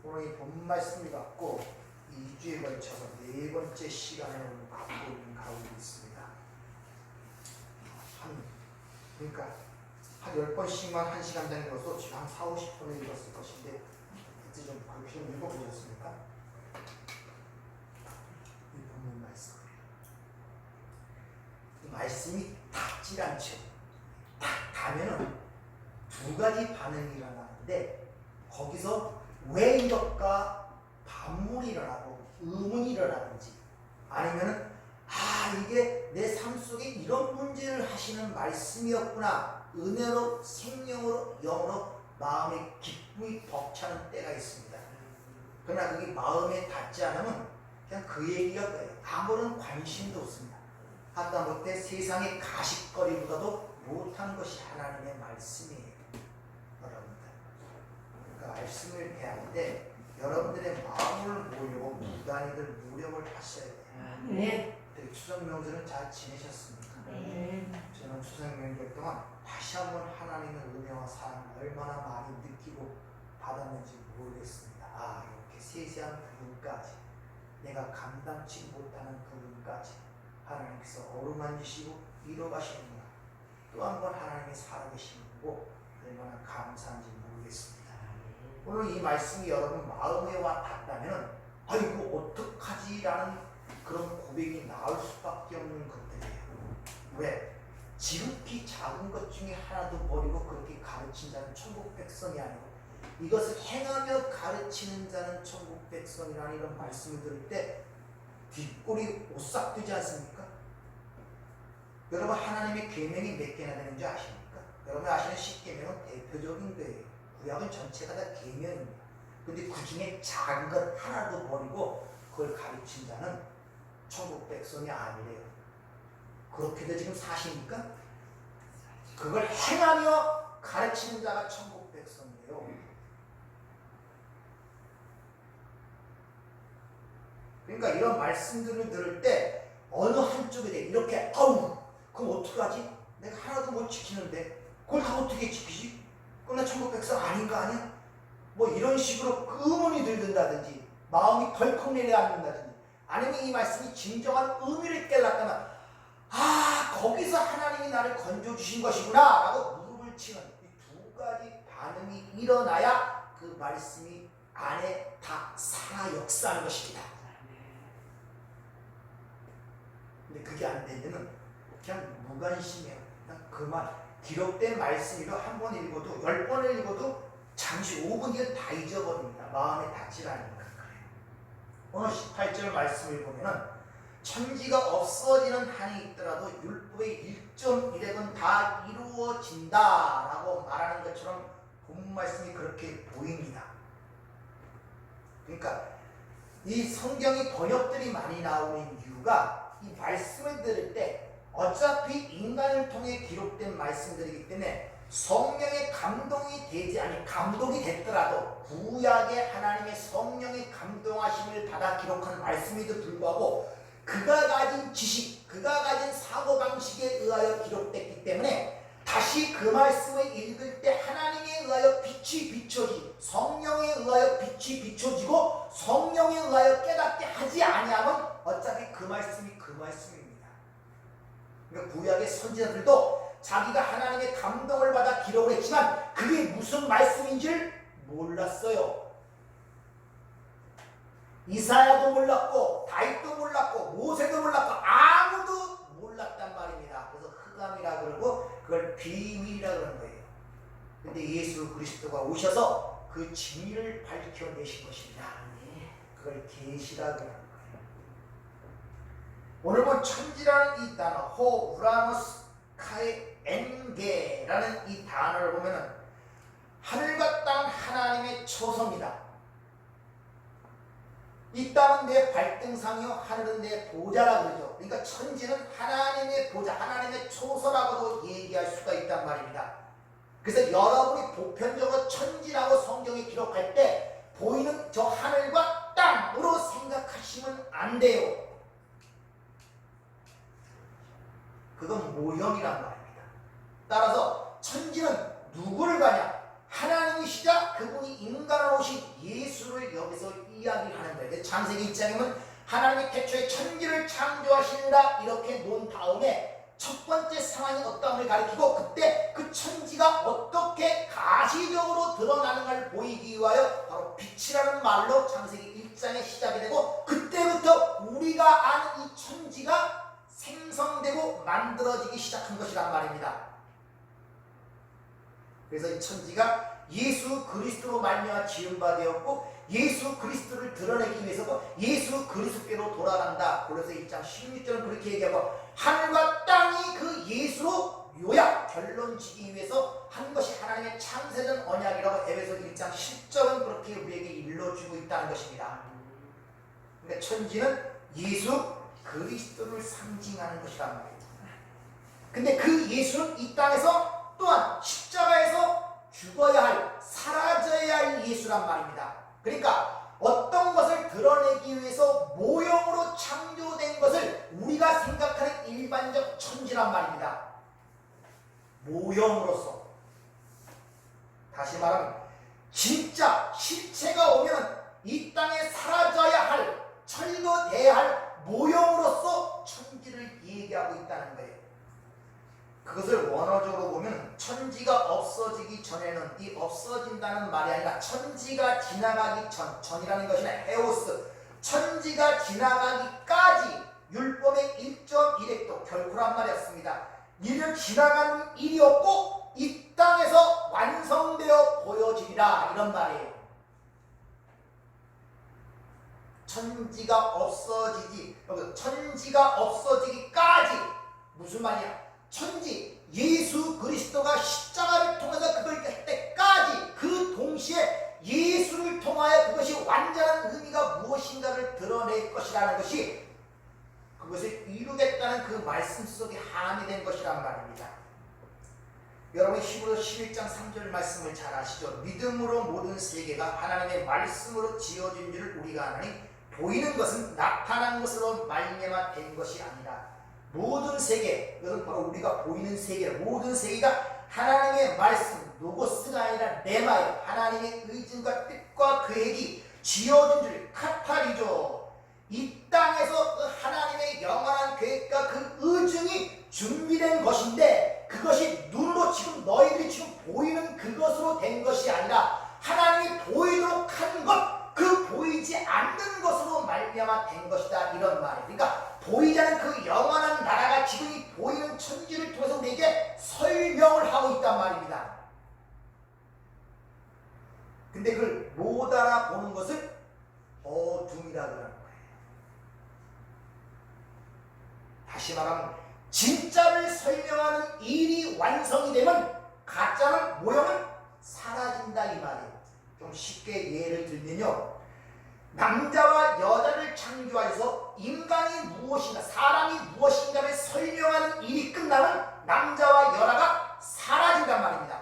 오늘 이 본 말씀을 갖고 2주에 걸쳐서 4번째 시간을 갖고 있는 가운데 있습니다. 그러니까 한 10번씩만 1시간당 읽어서 지금 한 4, 50분을 읽었을 것인데 이제 좀 그렇게 좀 읽어보셨습니까? 이 본문 말씀. 이 말씀이 닿질 않죠. 딱 닿으면은 두 가지 반응이 일어나는데 거기서 왜 이것과 반문이 일어나고 의문이 일어나는지 아니면은 이게 내 삶 속에 이런 문제를 하시는 말씀이었구나 은혜로 생명으로 영으로 마음에 기쁨이 벅차는 때가 있습니다. 그러나 그게 마음에 닿지 않으면 그냥 그 얘기가 거예요. 아무런 관심도 없습니다. 하다못해 세상의 가십거리보다도 못한 것이 하나님의 말씀이에요. 여러분들 그러니까 말씀을 대할 때 여러분들의 마음을 모으려고 무단히들 노력을 하셔야 돼요. 네. 추석 명절은 잘 지내셨습니까? 네. 저는 추석 명절 동안 다시 한번 하나님의 은혜와 사랑을 얼마나 많이 느끼고 받았는지 모르겠습니다. 이렇게 세세한 부분까지 내가 감당치 못하는 부분까지 하나님께서 어루만지시고 이뤄가시는구나. 또 한 번 하나님의 살아계신 거고 얼마나 감사한지 모르겠습니다. 오늘 이 말씀이 여러분 마음에 와 닿다면 이거 어떡하지? 라는 그런 고백이 나올 수밖에 없는 것들이에요. 왜? 지극히 작은 것 중에 하나도 버리고 그렇게 가르친 자는 천국 백성이 아니고 이것을 행하며 가르치는 자는 천국 백성이라는 이런 말씀을 들을 때 뒷골이 오싹되지 않습니까? 여러분 하나님의 계명이 몇 개나 되는지 아십니까? 여러분 아시는 10계명은 대표적인 거예요. 구약은 전체가 다 계명입니다. 근데 그 중에 작은 것 하나도 버리고 그걸 가르친 자는 천국 백성이 아니래요. 그렇게도 지금 사십니까? 그걸 행하며 가르치는 자가 천국 백성이에요. 그러니까 이런 말씀들을 들을 때 어느 한쪽에 대해 이렇게 그럼 어떡하지? 내가 하나도 못 지키는데 그걸 다 어떻게 지키지? 그럼 나 천국 백성 아닌 거 아니야? 뭐 이런 식으로 의문이 들든다든지 마음이 덜컥 내려앉는다든지 아니면 이 말씀이 진정한 의미를 깨닫다면 거기서 하나님이 나를 건져주신 것이구나 라고 무릎을 치는 이 두 가지 반응이 일어나야 그 말씀이 안에 다 살아 역사하는 것입니다. 근데 그게 안 되면은 그냥 무관심해요. 그냥 그만 기록된 말씀이로 한 번 읽어도 10번을 읽어도 잠시 5분 뒤에 다 잊어버립니다. 마음에 닿지 않으니까 그래요. 오늘 18절 말씀을 보면은 천지가 없어지는 한이 있더라도 율법의 1.1획은 다 이루어진다 라고 말하는 것처럼 본 말씀이 그렇게 보입니다. 그러니까 이 성경이 번역들이 많이 나오는 이유가 이 말씀을 들을 때 어차피 인간을 통해 기록된 말씀들이기 때문에 성령의 감동이 되지 아니 감동이 됐더라도 구약의 하나님의 성령의 감동하심을 받아 기록한 말씀에도 불구하고 그가 가진 지식, 그가 가진 사고방식에 의하여 기록됐기 때문에 다시 그 말씀을 읽을 때 하나님에 의하여 빛이 비춰지 성령에 의하여 빛이 비춰지고 성령에 의하여 깨닫게 하지 아니하면 어차피 그 말씀이 그 말씀입니다. 그러니까 구약의 선지자들도 자기가 하나님의 감동을 받아 기록을 했지만 그게 무슨 말씀인지를 몰랐어요. 이사야도 몰랐고 다윗도 몰랐고 모세도 몰랐고 아무도 몰랐단 말입니다. 그래서 흑암이라 그러고 그걸 비밀이라 그러는 거예요. 근데 예수 그리스도가 오셔서 그 진리를 밝혀내신 것입니다. 그걸 계시라 그러는 거예요. 오늘 본 천지라는 이 단어 호 우라노스 카에 엔게라는 이 단어를 보면은 하늘과 땅 하나님의 초소입니다. 이 땅은 내 발등상이요 하늘은 내 보좌라 그러죠. 그러니까 천지는 하나님의 보좌, 하나님의 초소라고도 얘기할 수가 있단 말입니다. 그래서 여러분이 보편적으로 천지라고 성경에 기록할 때 보이는 저 하늘과 땅으로 생각하시면 안 돼요. 그건 모형이란 말입니다. 따라서 천지는 누구를 가냐? 하나님이시자 그분이 인간으로 오신 예수를 대해서 이야기를 하는 거예요. 창세기 1장이면 하나님이 태초에 천지를 창조하신다 이렇게 놓은 다음에 첫 번째 상황이 어떠함을 가리키고 그때 그 천지가 어떻게 가시적으로 드러나는 걸 보이기 위하여 바로 빛이라는 말로 창세기 1장에 시작이 되고 그때부터 우리가 아는 이 천지가 생성되고 만들어지기 시작한 것이란 말입니다. 그래서 이 천지가 예수 그리스도로 말미암아 지은 바 되었고 예수 그리스도를 드러내기 위해서고 예수 그리스도께로 돌아간다. 그래서 1장 16절은 그렇게 얘기하고 하늘과 땅이 그 예수로 요약 결론 지기 위해서 한 것이 하나님의 창세전 언약이라고 에베소 1장 10절은 그렇게 우리에게 일러주고 있다는 것입니다. 그러니까 천지는 예수 그리스도를 상징하는 것이란 말이에요. 근데 그 예수는 이 땅에서 또한 십자가에서 죽어야 할, 사라져야 할 예수란 말입니다. 그러니까 어떤 것을 드러내기 위해서 모형으로 창조된 것을 우리가 생각하는 일반적 천지란 말입니다. 모형으로서. 다시 말하면 진짜 실체가 오면 이 땅에 사라져야 할, 철거돼야 할 모형으로서 천지를 얘기하고 있다는 거예요. 그것을 원어적으로 보면 천지가 없어지기 전에는 이 없어진다는 말이 아니라 천지가 지나가기 전이라는 것이나 헤오스 천지가 지나가기까지 율법의 1.1획도 결코란 말이었습니다. 이를 지나가는 일이 없고 이 땅에서 완성되어 보여지리라 이런 말이에요. 천지가 없어지기까지 무슨 말이야? 천지 예수 그리스도가 십자가를 통해서 그걸 할 때까지 그 동시에 예수를 통하여 그것이 완전한 의미가 무엇인가를 드러낼 것이라는 것이 그것을 이루겠다는 그 말씀 속에 함의된 것이란 말입니다. 여러분 히브리서 11장 3절 말씀을 잘 아시죠? 믿음으로 모든 세계가 하나님의 말씀으로 지어진 줄을 우리가 아나니 보이는 것은 나타난 것으로 말미암아 된 것이 아니라 모든 세계, 이것은 바로 우리가 보이는 세계, 모든 세계가 하나님의 말씀, 로고스가 아니라 레마요, 하나님의 의중과 뜻과 계획이 지어진 줄 카타리죠. 이 땅에서 그 하나님의 영원한 계획과 그 의중이 준비된 것인데 그것이 눈으로 지금 너희들이 지금 보이는 그것으로 된 것이 아니라 하나님이 보이도록 한 것, 그 보이지 않는 것으로 말미암아 된 것이다 이런 말이에요. 그러니까 보이지 않는 그 영원한 나라가 지금 이 보이는 천지를 통해서 우리에게 설명을 하고 있단 말입니다. 근데 그걸 못 알아보는 것을 어둠이라고 하는 거예요. 다시 말하면 진짜를 설명하는 일이 완성이 되면 가짜는 모형은 사라진다 이 말이에요. 좀 쉽게 예를 들면요, 남자와 여자를 창조하여서 인간이 무엇인가, 사람이 무엇인가를 설명하는 일이 끝나면 남자와 여자가 사라진단 말입니다.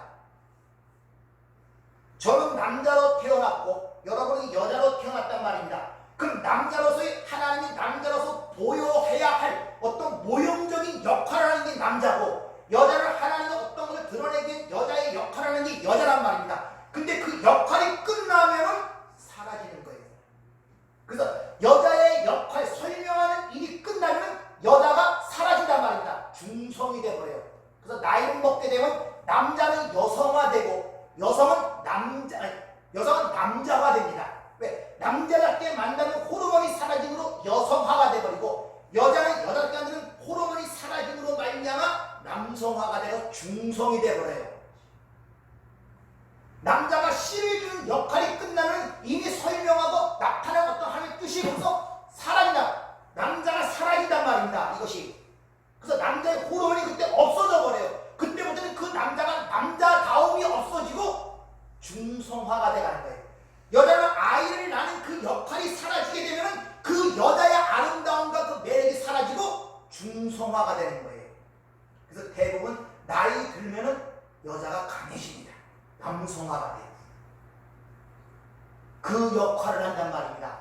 저는 남자로 태어났고 여러분이 여자로 태어났단 말입니다. 그럼 남자로서의 하나님이 남자로서 보여해야 할 어떤 모형적인 역할을 하는 게 남자고 여자를 하나님이 어떤 것을 드러내기 위해 여자의 역할을 하는 게 여자란 말입니다. 근데 그 역할이 끝나면은 사라지는 거예요. 그래서 여자의 역할 설명하는 일이 끝나면 여자가 사라진단 말입니다. 중성이 되어버려요. 그래서 나이를 먹게 되면 남자는 여성화되고 여성은 남자가 됩니다. 왜? 남자답게 만나면 호르몬이 사라짐으로 여성화가 되어버리고 여자는 여자답게 만드는 호르몬이 사라짐으로 말미암아 남성화가 되어 중성이 되어버려요. 남자가 씨를 주는 역할이 끝나면 이미 설명하고 나타난 어떤 하나님의 뜻이 벌써 사라진다. 남자가 사라진단 말입니다. 이것이. 그래서 남자의 호르몬이 그때 없어져 버려요. 그때부터는 그 남자가 남자다움이 없어지고 중성화가 돼가는 거예요. 여자는 아이를 낳는 그 역할이 사라지게 되면 그 여자의 아름다움과 그 매력이 사라지고 중성화가 되는 거예요. 그래서 대부분 나이 들면은 여자가 강해집니다. 남성화가 돼요. 그 역할을 한단 말입니다.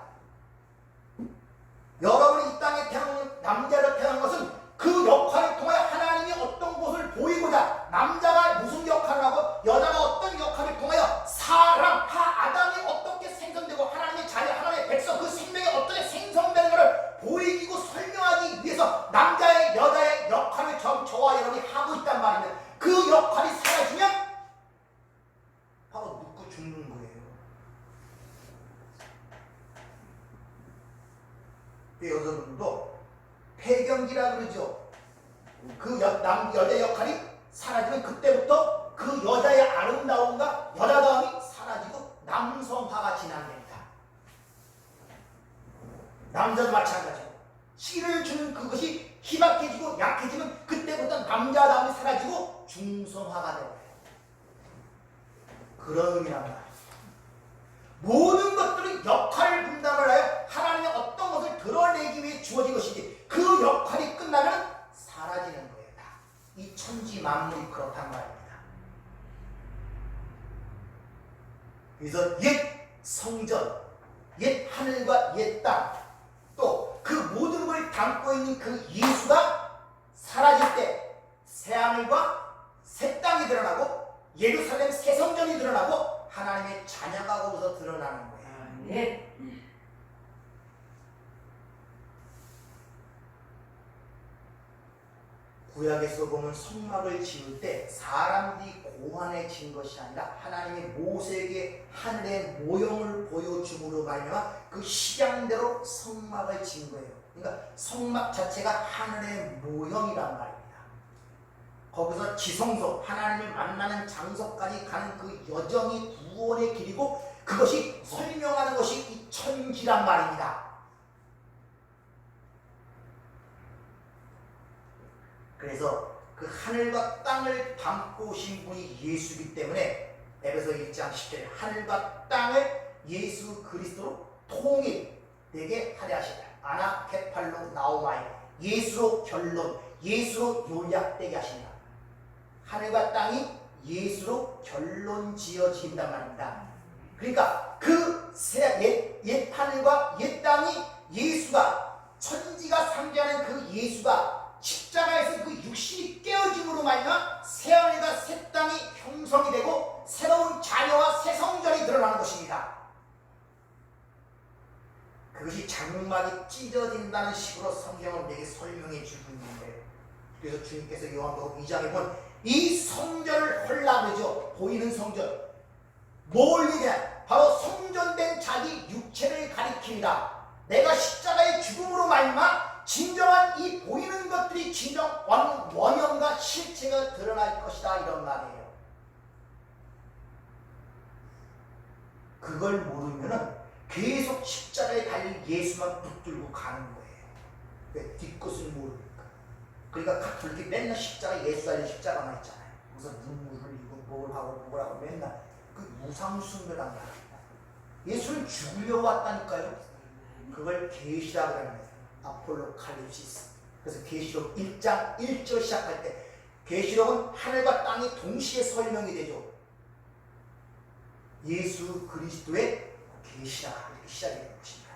여러분이 이 땅에 태어난 남자로 태어난 것은 그 역할을 통해 하나님이 어떤 것을 보이고자 남자가 무슨 역할을 하고 여자가 어떤 역할을 통하여 사람, 아담이 어떻게 생성되고 하나님의 자리 여러분도 폐경기라 그러죠. 그 여자 역할이 사라지면 그때부터 그 여자의 아름다움과 여자다움이 사라지고 남성화가 진행됩니다. 남자도 마찬가지고 씨를 주는 그것이 희박해지고 약해지면 그때부터 남자다움이 사라지고 중성화가 되어요. 그런 의미란 말이에요. 모든 것들은 역할 분담을 하여 하나님의 어떤 것을 드러내기 위해 주어진 것이지 그 역할이 끝나면 사라지는 거예요. 다. 이 천지 만물이 그렇단 말입니다. 그래서 옛 성전, 옛 하늘과 옛 땅, 또 그 모든 걸 담고 있는 그 예수가 사라질 때 새하늘과 새 땅이 드러나고 예루살렘 새 성전이 드러나고 하나님의 자녀가 거기서 드러나는 거예요. 네. 구약에서 보면 성막을 지을 때 사람들이 고안해진 것이 아니라 하나님의 모세에게 하늘의 모형을 보여줌으로 말미암아 그 식양대로 성막을 지은 거예요. 그러니까 성막 자체가 하늘의 모형이란 말입니다. 거기서 지성소, 하나님을 만나는 장소까지 가는 그 여정이 구원의 길이고 그것이 설명하는 것이 이 천지란 말입니다. 그래서 그 하늘과 땅을 담고 오신 분이 예수이기 때문에 에베소 1장 10절에 하늘과 땅을 예수 그리스도로 통일되게 하려 하시다. 아나 케팔로 나오마이 예수로 결론, 예수로 요약되게 하신다. 하늘과 땅이 예수로 결론 지어진단 말입니다. 그러니까 그 옛 하늘과 옛 땅이 예수가 천지가 상징하는 그 예수가 십자가에서 그 육신이 깨어짐으로 말미암아 새하늘과 새 땅이 형성이 되고 새로운 자녀와 새 성전이 드러나는 것입니다. 그것이 장막이 찢어진다는 식으로 성경은 내게 설명해 주고 있는 거예요. 그래서 주님께서 요한복음 2장에 보면 이 성전을 헐라 그러죠. 보이는 성전. 뭘 얘기해? 바로 성전된 자기 육체를 가리킵니다. 내가 십자가의 죽음으로 말미암아 진정한 이 보이는 것들이 진정 원형과 실체가 드러날 것이다 이런 말이에요. 그걸 모르면은 계속 십자가에 달린 예수만 붙들고 가는 거예요. 왜? 뒷것을 모르니까. 그러니까 가톨릭이 맨날 십자가 예수 달린 십자가만 있잖아요. 그래서 눈물을 흘리고 뭘 하고 맨날 그 무상숭배란 말입니다. 예수는 죽으려고 왔다니까요. 그걸 계시라고 하는 거예요. 아폴로칼립시스. 그래서 계시록 1장 1절 시작할 때 계시록은 하늘과 땅이 동시에 설명이 되죠. 예수 그리스도의 계시라 이렇게 시작이 되는 것입니다.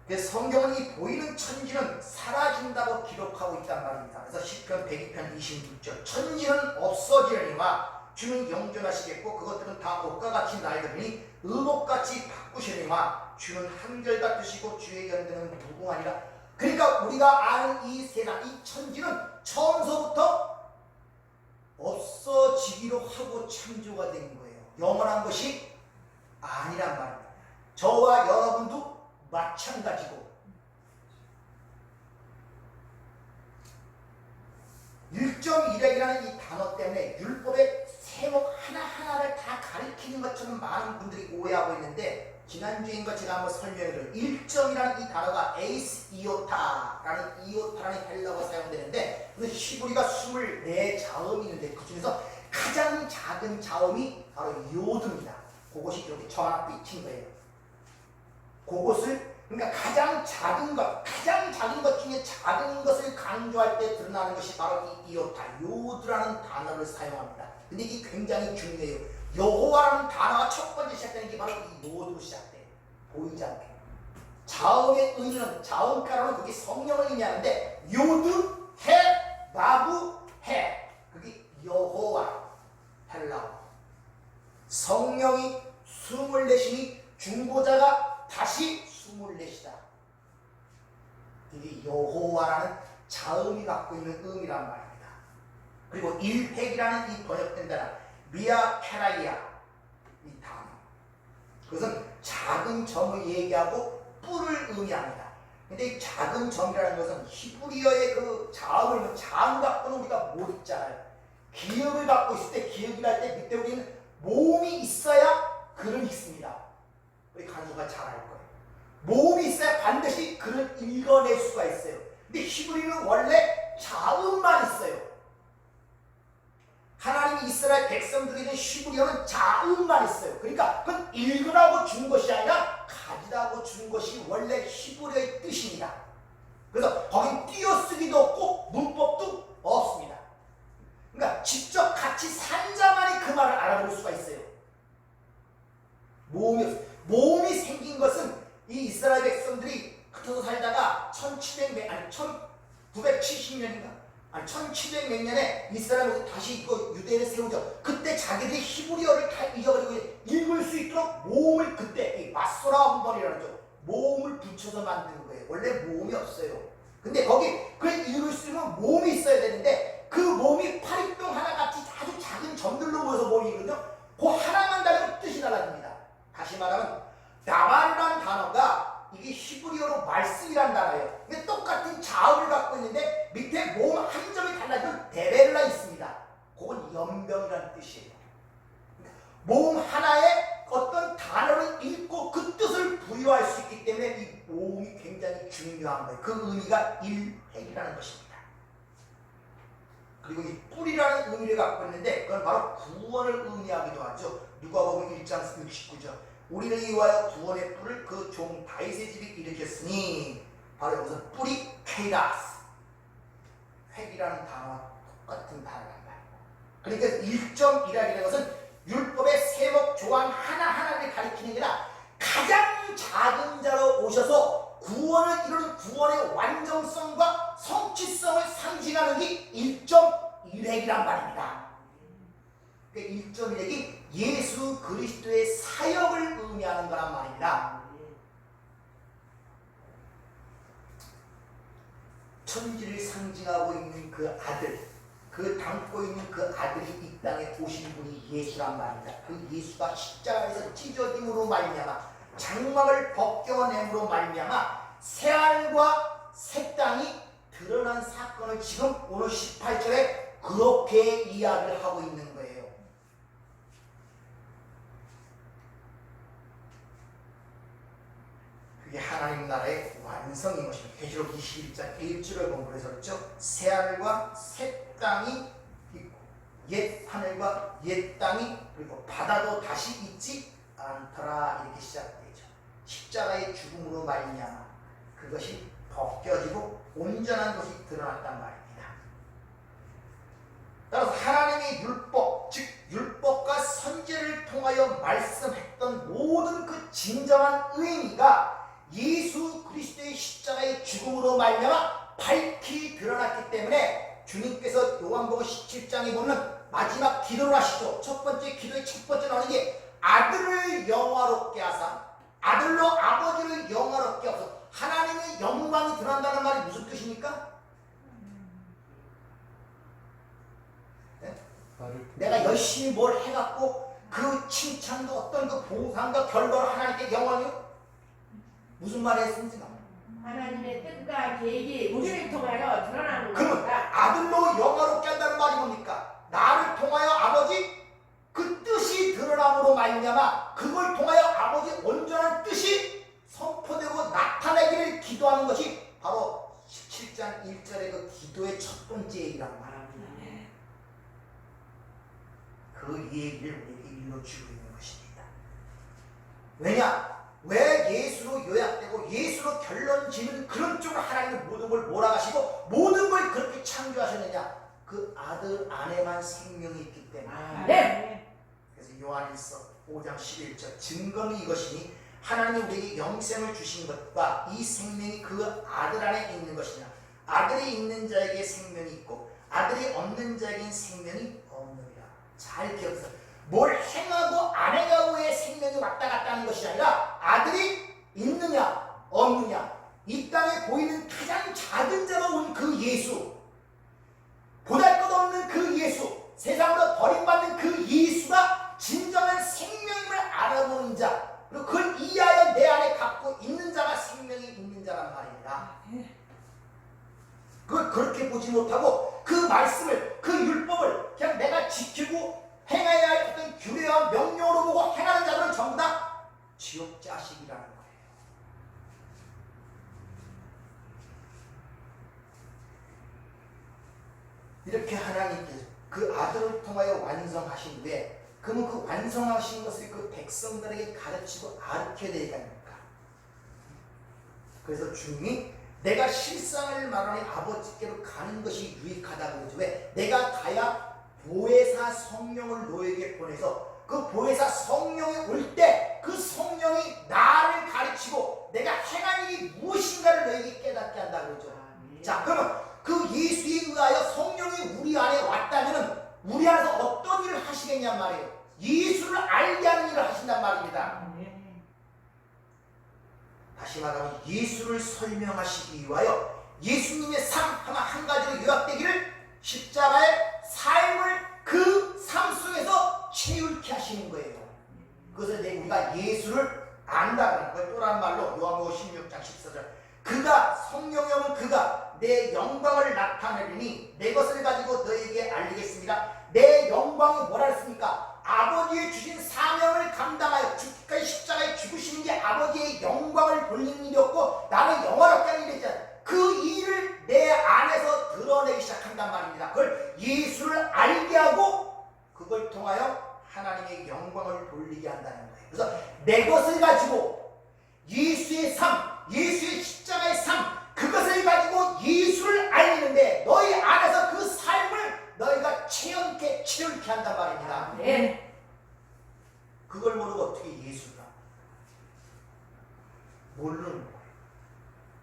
그래서 성경은 이 보이는 천지는 사라진다고 기록하고 있단 말입니다. 그래서 시편 102편 26절 천지는 없어지려니와 주는 영존하시겠고 그것들은 다 옷과 같이 날들으니 의복같이 바꾸시려니와 주는 한결같으시고 주의 연대는 무궁하니라. 그러니까 우리가 아는 이 세상 이 천지는 처음서부터 없어지기로 하고 창조가 된 거예요. 영원한 것이 아니란 말입니다. 저와 여러분도 마찬가지고 1.1핵이라는 이 단어 때문에 율법의 세목 하나하나를 다 가리키는 것처럼 많은 분들이 오해하고 있는데 지난주인가 제가 한번 설명해드려요. 1점이라는 이 단어가 에이스 이오타라는 이오타라는 헬라어가 사용되는데 그 히브리가 24자음이 있는데 그 중에서 가장 작은 자음이 바로 요드입니다. 그것이 이렇게 저 하나 삐친 거예요. 그것을 그러니까 가장 작은 것 중에 작은 것을 강조할 때 드러나는 것이 바로 이 이오타, 요드라는 단어를 사용합니다. 근데 이게 굉장히 중요해요. 여호와라는 단어가 첫 번째 시작되는 게 바로 이 요드로 시작돼요. 보이지 않게. 자음의 의미는, 자음가로는 그게 성령을 의미하는데 요드, 해, 나부, 해. 그게 여호와, 헬라어. 성령이 숨을 내쉬니 중보자가 다시 숨을 내쉬다. 이게 여호와라는 자음이 갖고 있는 의미란 말입니다. 그리고 일팩이라는 이 번역된 단어 미아 케라이아 이 단어 그것은 작은 점을 얘기하고 뿔을 의미합니다. 근데 이 작은 점이라는 것은 히브리어의 그 자음을, 자음 갖고는 우리가 못 읽잖아요. 기역을 갖고 있을 때, 기역을 할 때 밑에 우리는 모음이 있어야 글을 읽습니다. 우리 간수가 잘 알 거예요. 모음이 있어야 반드시 글을 읽어낼 수가 있어요. 근데 히브리는 원래 자음만 있어요. 하나님이 이스라엘 백성들에게 히브리어는 자음만 있어요. 그러니까 그건 읽으라고 준 것이 아니라 가지라고 준 것이 원래 히브리어의 뜻입니다. 그래서 거긴 띄어쓰기도 없고 문법도 없습니다. 그러니까 직접 같이 산 자만이 그 말을 알아볼 수가 있어요. 모음이 생긴 것은 이 이스라엘 백성들이 흩어져 살다가 1970년인가? 1700 몇 년에 이스라엘에서 다시 유대를 세우죠. 그때 자기들이 히브리어를 다 잊어버리고 읽을 수 있도록 모음을 그때 마소라 분번이라는 죠. 모음을 붙여서 만드는 거예요. 원래 모음이 없어요. 근데 거기 그걸 읽을 수 있는 모음이 있어야 되는데 그 모음이 파리똥 하나같이 아주 작은 점들로 모여서 모이거든요. 그 하나만 달리면 뜻이 달라집니다. 다시 말하면 다발이라는 단어가 이게 히브리어로 말씀이란 단어예요. 근데 똑같은 자음을 갖고 있는데 밑에 모음 한 점이 달라지면 데벨라 있습니다. 그건 연병이라는 뜻이에요. 모음 하나에 어떤 단어를 읽고 그 뜻을 부여할 수 있기 때문에 이 모음이 굉장히 중요한 거예요. 그 의미가 일획이라는 것입니다. 그리고 이 뿔이라는 의미를 갖고 있는데 그건 바로 구원을 의미하기도 하죠. 누가복음 1장 69절. 우리를 위하여 구원의 뿔을 그 종 다윗의 집이 일으켰으니 바로 여기서 뿔이 케이라스, 획이라는 단어와 똑같은 단어란 말이에요. 그러니까 1.1이라는 것은 율법의 세목 조항 하나하나를 가리키는 게 아니라 가장 작은 자로 오셔서 구원을 이루는 구원의 완전성과 성취성을 상징하는 게 1.1획이란 말입니다. 그러니까 1.1획이 예수 그리스도의 사역을 의미하는 거란 말입니다. 천지를 상징하고 있는 그 아들, 그 담고 있는 그 아들이 이 땅에 오신 분이 예수란 말입니다. 그 예수가 십자가에서 찢어짐으로 말미암아 장막을 벗겨냄으로 말미암아 새하늘과 새 땅이 드러난 사건을 지금 오늘 18절에 그렇게 이야기를 하고 있는 거예요. 그게 하나님 나라의 완성인 것입니다. 계시록 21장 1절을 본문에서 그랬죠. 새하늘과 새 땅이 있고 옛 하늘과 옛 땅이 그리고 바다도 다시 있지 않더라 이렇게 시작되죠. 십자가의 죽음으로 말미암아 그것이 벗겨지고 온전한 것이 드러났단 말입니다. 따라서 하나님의 율법, 즉 율법과 선지를 통하여 말씀했던 모든 그 진정한 의미가 예수 그리스도의 십자가의 죽음으로 말미암아 밝히 드러났기 때문에 주님께서 요한복음 17장에 보면 마지막 기도를 하시죠. 첫 번째 기도의 첫 번째 나오는 게 아들을 영화롭게 하사 아들로 아버지를 영화롭게 하소서. 하나님의 영광이 드러난다는 말이 무슨 뜻입니까? 네? 내가 열심히 뭘 해갖고 그 칭찬도 어떤 그 보상과 결과로 하나님께 영광이요? 무슨 말이 했습니까? 하나님의 뜻과 계획이 우리를 통하여 드러나는 그러면 겁니다. 아들로 영화롭게 한다는 말이 뭡니까? 나를 통하여 아버지 그 뜻이 드러남으로 말미암아 그걸 통하여 아버지 온전한 뜻이 선포되고 나타나기를 기도하는 것이 바로 17장 1절의 그 기도의 첫 번째 얘기라고 말합니다. 그 얘기를 우리에게 일러주고 있는 것입니다. 왜냐? 왜 예수로 요약되고 예수로 결론 짓는 그런 쪽으로 하나님은 모든 걸 몰아가시고 모든 걸 그렇게 창조하셨느냐? 그 아들 안에만 생명이 있기 때문에. 네. 그래서 요한일서 5장 11절 증거는 이것이니 하나님이 우리에게 영생을 주신 것과 이 생명이 그 아들 안에 있는 것이냐. 아들이 있는 자에게 생명이 있고 아들이 없는 자에게는 생명이 없느니라. 잘 기억하세요. 뭘 행하고 안 행하고의 생명이 왔다 갔다 하는 것이 아니라 아들이 있느냐 없느냐 이 땅에 보이는 가장 작은 자로 온 그 예수, 보잘것없는 그 예수, 세상으로 버림받는 그 예수가 진정한 생명임을 알아보는 자, 그리고 그걸 이해하여 내 안에 갖고 있는 자가 생명 그걸 그렇게 보지 못하고 그 말씀을, 그 율법을 그냥 내가 지키고 행해야 할 어떤 규례와 명령으로 보고 행하는 자들은 전부 다 지옥 자식이라는 거예요. 이렇게 하나님께서 그 아들을 통하여 완성하신 후에, 그러면 그 완성하신 것을 그 백성들에게 가르치고 가르쳐야 되지 않습니까? 그래서 주님이 내가 실상을 말하니 아버지께로 가는 것이 유익하다고 그러죠. 왜? 내가 가야 보혜사 성령을 너에게 보내서 그 보혜사 성령이 올 때 그 성령이 나를 가르치고 내가 행한 일이 무엇인가를 너에게 깨닫게 한다고 그러죠. 자, 그러면 그 예수에 의하여 성령이 우리 안에 왔다면 우리 안에서 어떤 일을 하시겠냔 말이에요. 예수를 알게 하는 일을 하신단 말입니다. 다시 말하면 예수를 설명하시기 위하여 예수님의 삶 하나 한 가지로 요약되기를 십자가의 삶을 그 삶 속에서 채울게 하시는 거예요. 그것을 우리가 예수를 안다는 거예요. 또란 말로 요한복음 16장 14절 그가 성령이면 그가 내 영광을 나타내리니 내 것을 가지고 너에게 알리겠습니다. 내 영광이 뭐라 했습니까? 아버지의 주신 사명을 감당하여 죽기까지 십자가에 죽으시는 게 아버지의 영광을 돌리는 일이었고 나는 영화롭게 하는 일이었잖아요. 그 일을 내 안에서 드러내기 시작한단 말입니다. 그걸 예수를 알게 하고 그걸 통하여 하나님의 영광을 돌리게 한다는 거예요. 그래서 내 것을 가지고 예수의 삶, 예수의 십자가의 삶, 그것을 가지고 예수를 알리는데 너희 안에서 그 삶을 너희가 체험케 치열케 한단 말입니다. 네. 그걸 모르고 어떻게 예수를 알아? 모르는 거예요.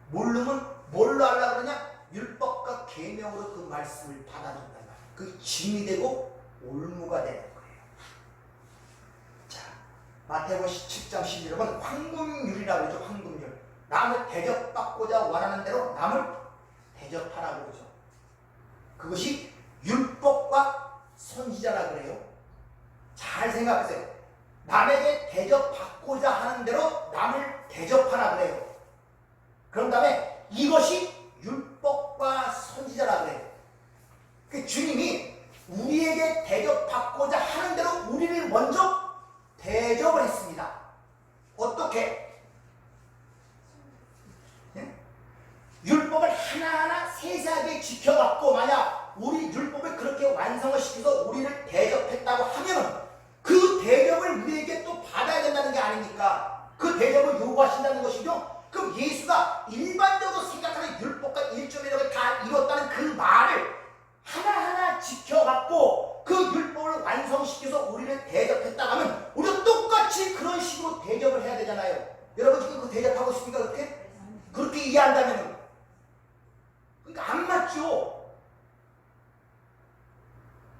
모르면 뭘로 하려고 그러냐? 율법과 계명으로 그 말씀을 받아준단 말이에요. 그 증이 되고 올무가 되는 거예요. 자, 마태복음 17장 11절은 황금률이라고 그러죠. 황금률. 남을 대접받고자 원하는 대로 남을 대접하라고 그러죠. 그것이 율법과 선지자라 그래요. 잘 생각하세요. 남에게 대접받고자 하는 대로 남을 대접하라 그래요. 그런 다음에 이것이 율법과 선지자라 그래요. 그 주님이 우리에게 대접받고자 하는 대로 우리를 먼저 대접을 했습니다. 어떻게? 율법을 하나하나 세세하게 지켜갖고 만약 우리 율법을 그렇게 완성을 시켜서 우리를 대접했다고 하면 그 대접을 우리에게 또 받아야 된다는 게 아닙니까? 그 대접을 요구하신다는 것이죠. 그럼 예수가 일반적으로 생각하는 율법과 1.1억을 다 이뤘다는 그 말을 하나하나 지켜갖고 그 율법을 완성시켜서 우리를 대접했다고 하면 우리도 똑같이 그런 식으로 대접을 해야 되잖아요. 여러분 지금 그 대접하고 있습니까? 그렇게? 그렇게 이해한다면 그러니까 안 맞죠.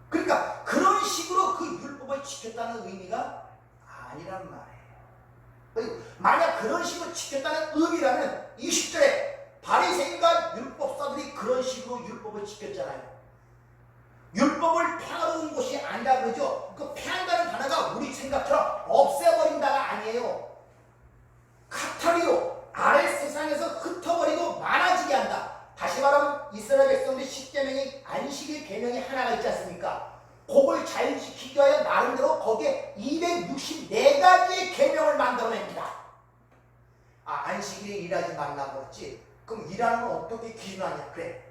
그러니까 그런 식으로 그 율법을 지켰다는 의미가 아니란 말이에요. 만약 그런 식으로 지켰다는 의미라면 20절에 바리새인과 율법사들이 그런 식으로 율법을 지켰잖아요. 율법을 폐하러 곳이 아니라 그러죠. 그 폐한다는 단어가 우리 생각처럼 없애버린다가 아니에요. 카타리오, 아래 세상에서 흩어버리고 많아지게 한다. 다시 말하면 이스라엘 백성들이 10계명이 안식일 계명이 하나가 있지 않습니까? 그걸 잘 지키기 위하여 나름대로 거기에 264가지의 계명을 만들어냅니다. 안식일에 일하지 말라고 했지. 그럼 일하는 건 어떻게 기준하냐? 그래.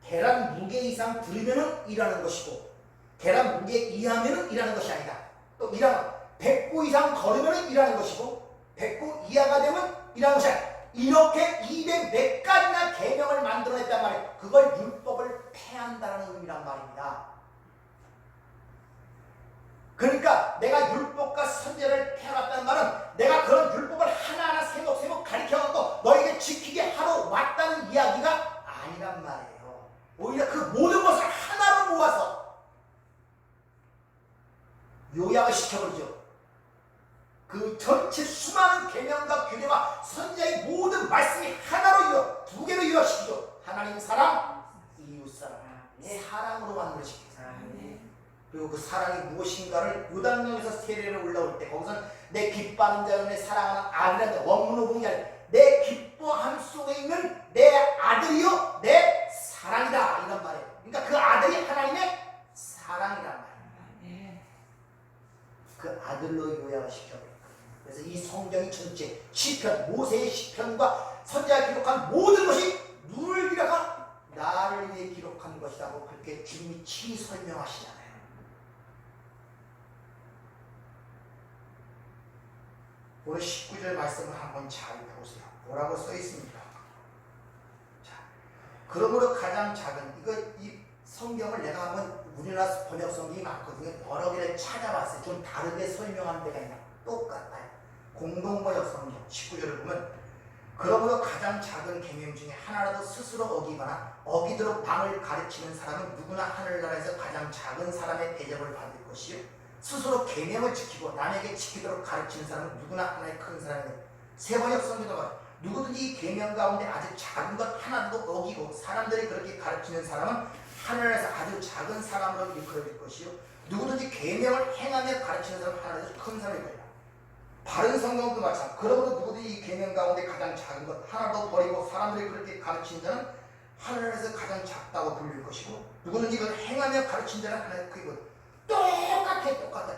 계란 무게 이상 들으면 일하는 것이고 계란 무게 이하면 일하는 것이 아니다. 또 일하는 100보 이상 걸으면 일하는 것이고 100보 이하가 되면 일하는 것이 아니다. 이렇게 200몇 가지나 계명을 만들어냈단 말이에요. 그걸 율법을 폐한다는 의미란 말입니다. 그러니까 내가 율법과 선제를 폐하았다는 말은 내가 그런 율법을 하나하나 세목세목 가르쳐갖고 너에게 지키게 하러 왔다는 이야기가 아니란 말이에요. 오히려 그 모든 것을 하나로 모아서 요약을 시켜버리죠. 그 전체 수많은 계명과 규례와 선지자의 모든 말씀이 하나로 두 개로 요약시키죠. 하나님 사랑, 이웃 사랑. 사랑으로 만들어지겠습니다. 그리고 그 사랑이 무엇인가를 요단강에서 세례를 올라올 때 거기서는 내 기뻐하는 자여 내 사랑하는 아들이라는 자 원문으로 보면 내 기뻐함 속에 있는 내 아들이요 내 사랑 사랑이다 이런 말이에요. 그러니까 그 아들이 하나님의 사랑이란 말이에요. 그 아들로 요약을 시켜버려요. 그래서 이 성경이 전체 시편, 모세의 시편과 선지자가 기록한 모든 것이 누구를 기록한? 나를 위해 기록한 것이라고 그렇게 주님이 친히 설명하시잖아요. 오늘 19절 말씀을 한번 잘 보세요. 뭐라고 써 있습니까? 자, 그러므로 가장 작은 이 성경을 내가 한번 우리나라 번역 성경이 많거든요. 여러 개를 찾아봤어요. 좀 다르게 설명하는 데가 있나? 똑같아요. 공동번역 성경 19절을 보면 그러므로 가장 작은 계명 중에 하나라도 스스로 어기거나 어기도록 방을 가르치는 사람은 누구나 하늘나라에서 가장 작은 사람의 대접을 받을 것이요 스스로 계명을 지키고 남에게 지키도록 가르치는 사람은 누구나 하나의 큰 사람이다. 세번역 성경도 말해요. 누구든지 이 계명 가운데 아주 작은 것 하나도 어기고 사람들이 그렇게 가르치는 사람은 하늘나라에서 아주 작은 사람으로 일컬어질 것이요 누구든지 계명을 행하며 가르치는 사람은 하늘나라에서 큰 사람일 거다. 바른 성경도 마찬가지. 그러므로 누구든지 이 계명 가운데 가장 작은 것 하나도 버리고 사람들이 그렇게 가르치는 자는 하늘에서 가장 작다고 불릴 것이고 누구든지 그걸 행하며 가르치는 자는 하나의 크고 똑같아.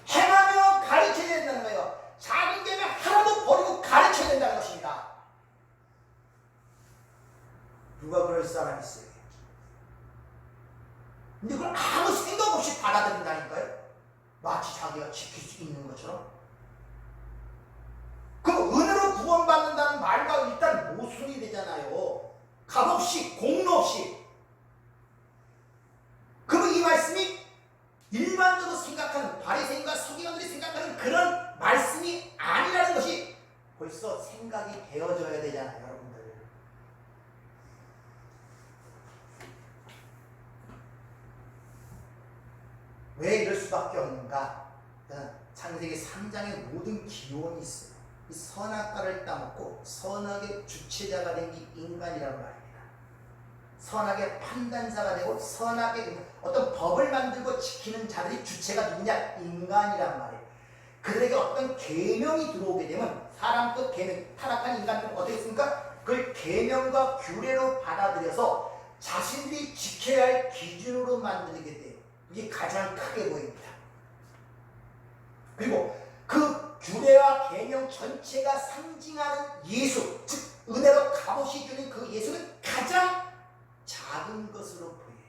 행하며 가르쳐야 된다는 거예요. 작은 계명 하나도 버리고 가르쳐야 된다는 것입니다. 누가 그럴 사람이 있어요? 근데 그걸 아무 생각 없이 받아들인다니까요. 마치 자기가 지킬 수 있는 것처럼. 그럼 은혜로 구원받는다는 말과 일단 모순이 되잖아요. 값 없이 공로 없이. 그럼 이 말씀이 일반적으로 생각하는 바리새인과 서기관들이 생각하는 그런 말씀이 아니라는 것이 벌써 생각이 되어져야 되잖아요, 여러분들. 왜 이럴 수밖에 없는가? 창세기 3장의 모든 기원이 있어요. 이 선악과를 따먹고 선악의 주체자가 된 이 인간이란 말입니다. 선악의 판단자가 되고 선악의 어떤 법을 만들고 지키는 자들이 주체가 누구냐? 인간이란 말이에요. 그들에게 어떤 계명이 들어오게 되면 사람 그 계명, 타락한 인간들은 어떻게 했습니까? 그걸 계명과 규례로 받아들여서 자신들이 지켜야 할 기준으로 만들게 돼요. 이게 가장 크게 보입니다. 그리고 그 규례와 계명 전체가 상징하는 예수, 즉 은혜로 값없이 주는 그 예수는 가장 작은 것으로 보여요.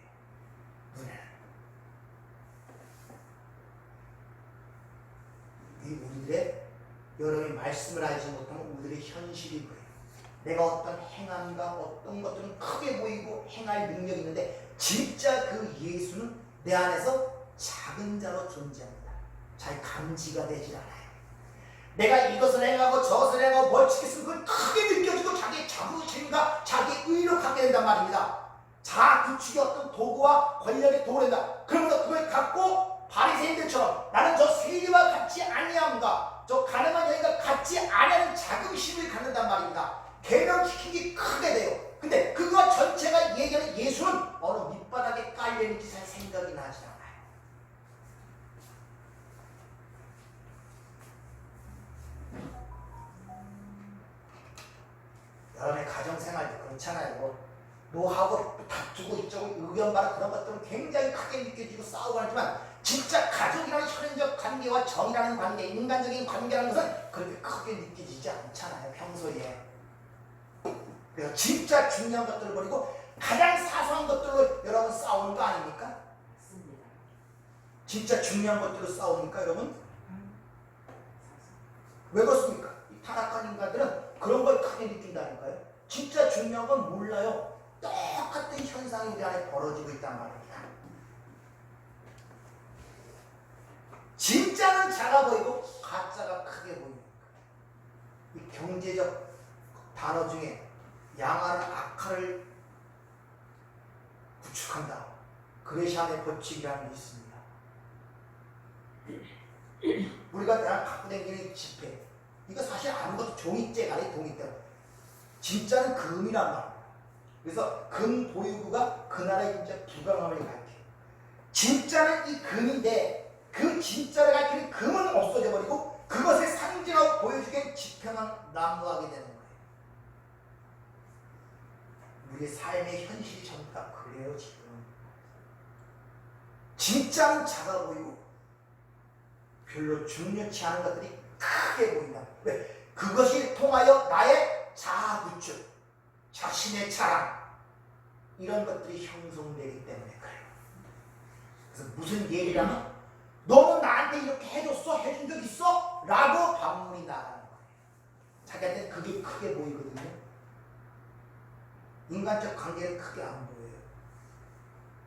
은혜는. 이 우리들의 여러분이 말씀을 알지 못하면 우리들의 현실이 보여요. 내가 어떤 행함과 어떤 것들은 크게 보이고 행할 능력이 있는데 진짜 그 예수는 내 안에서 작은 자로 존재합니다. 잘 감지가 되질 않아요. 내가 이것을 행하고 저것을 행하고 뭘 지켰으면 그걸 크게 느껴지고 자기의 자부심과 자기의 의로 갖게 된단 말입니다. 자아 구축의 어떤 도구와 권력의 도구를 한다. 그러면서 그걸 갖고 바리새인들처럼 나는 저 세리와 같지 아니함과 저 가늠한 여인과 같지 않은 자긍심을 갖는단 말입니다. 계명 지키기 크게 돼요. 근데 그거 전체가 얘기하는 예수는 어느 밑바닥에 깔려있는지 잘 생각이 나지 않아요. 여러분의 가정생활도 그렇잖아요. 노하고 다투고 이쪽은 의견 바라 그런 것들은 굉장히 크게 느껴지고 싸우고 하지만 진짜 가족이라는 혈연적 관계와 정이라는 관계, 인간적인 관계라는 것은 그렇게 크게 느껴지지 않잖아요, 평소에. 그래서 진짜 중요한 것들을 버리고 가장 사소한 것들로 여러분 싸우는 거 아닙니까? 맞습니다. 진짜 중요한 것들로 싸우니까 여러분? 왜 그렇습니까? 이 타락한 인간들은 그런 걸 크게 느낀다니까요. 진짜 중요한 건 몰라요. 똑같은 현상이 우리 안에 벌어지고 있단 말입니다. 진짜는 작아 보이고 가짜가 크게 보입니다. 이 경제적 단어 중에 양아는 악화를 구축한다. 그레시안의 법칙이라는 게 있습니다. 우리가 그냥 갖고 다니는 지폐, 이거 사실 아무것도 종이째가리 종이째. 진짜는 금이란 말이에요. 그래서 금 보유구가 그 나라의 진짜 부강함을 가리켜요. 진짜는 이 금인데 그 진짜를 가리키는 금은 없어져 버리고 그것을 상징하고 보여주기엔 지폐만 난무하게 되는 거예요. 우리의 삶의 현실이 전부 다 그래요. 지금 진짜는 작아 보이고 별로 중요치 않은 것들이 크게 보인다. 왜? 그것이 통하여 나의 자아 구축, 자신의 자랑 이런 것들이 형성되기 때문에 그래요. 그래서 무슨 얘기라면 너는 나한테 이렇게 해줬어? 해준 적 있어? 라고 반문이 나가는 거예요. 자기한테 그게 크게 보이거든요. 인간적 관계는 크게 안 보여요.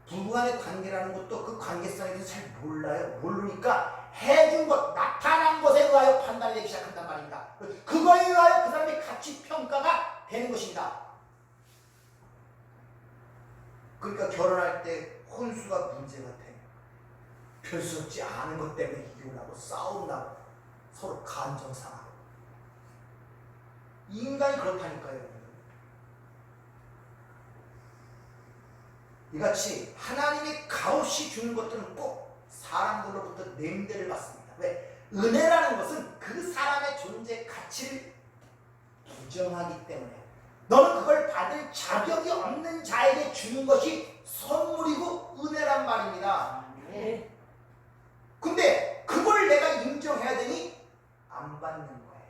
부부간의 관계라는 것도 그 관계성에 대해서 잘 몰라요. 모르니까 해준 것, 나타난 것에 의하여 판단을 내기 시작한단 말입니다. 그거에 의하여 그 사람의 가치 평가가 되는 것입니다. 그러니까 결혼할 때 혼수가 문제가 돼요. 별수없지 않은 것 때문에 이혼하고 싸운다고 서로 감정 상하고. 인간이 그렇다니까요. 이같이 하나님이 값없이 주는 것들은 꼭 사람들로부터 냉대를 받습니다. 왜? 은혜라는 것은 그 사람의 존재 가치를 부정하기 때문에 너는 그걸 받을 자격이 없는 자에게 주는 것이 선물이고 은혜란 말입니다. 근데 그걸 내가 인정해야 되니 안 받는 거예요.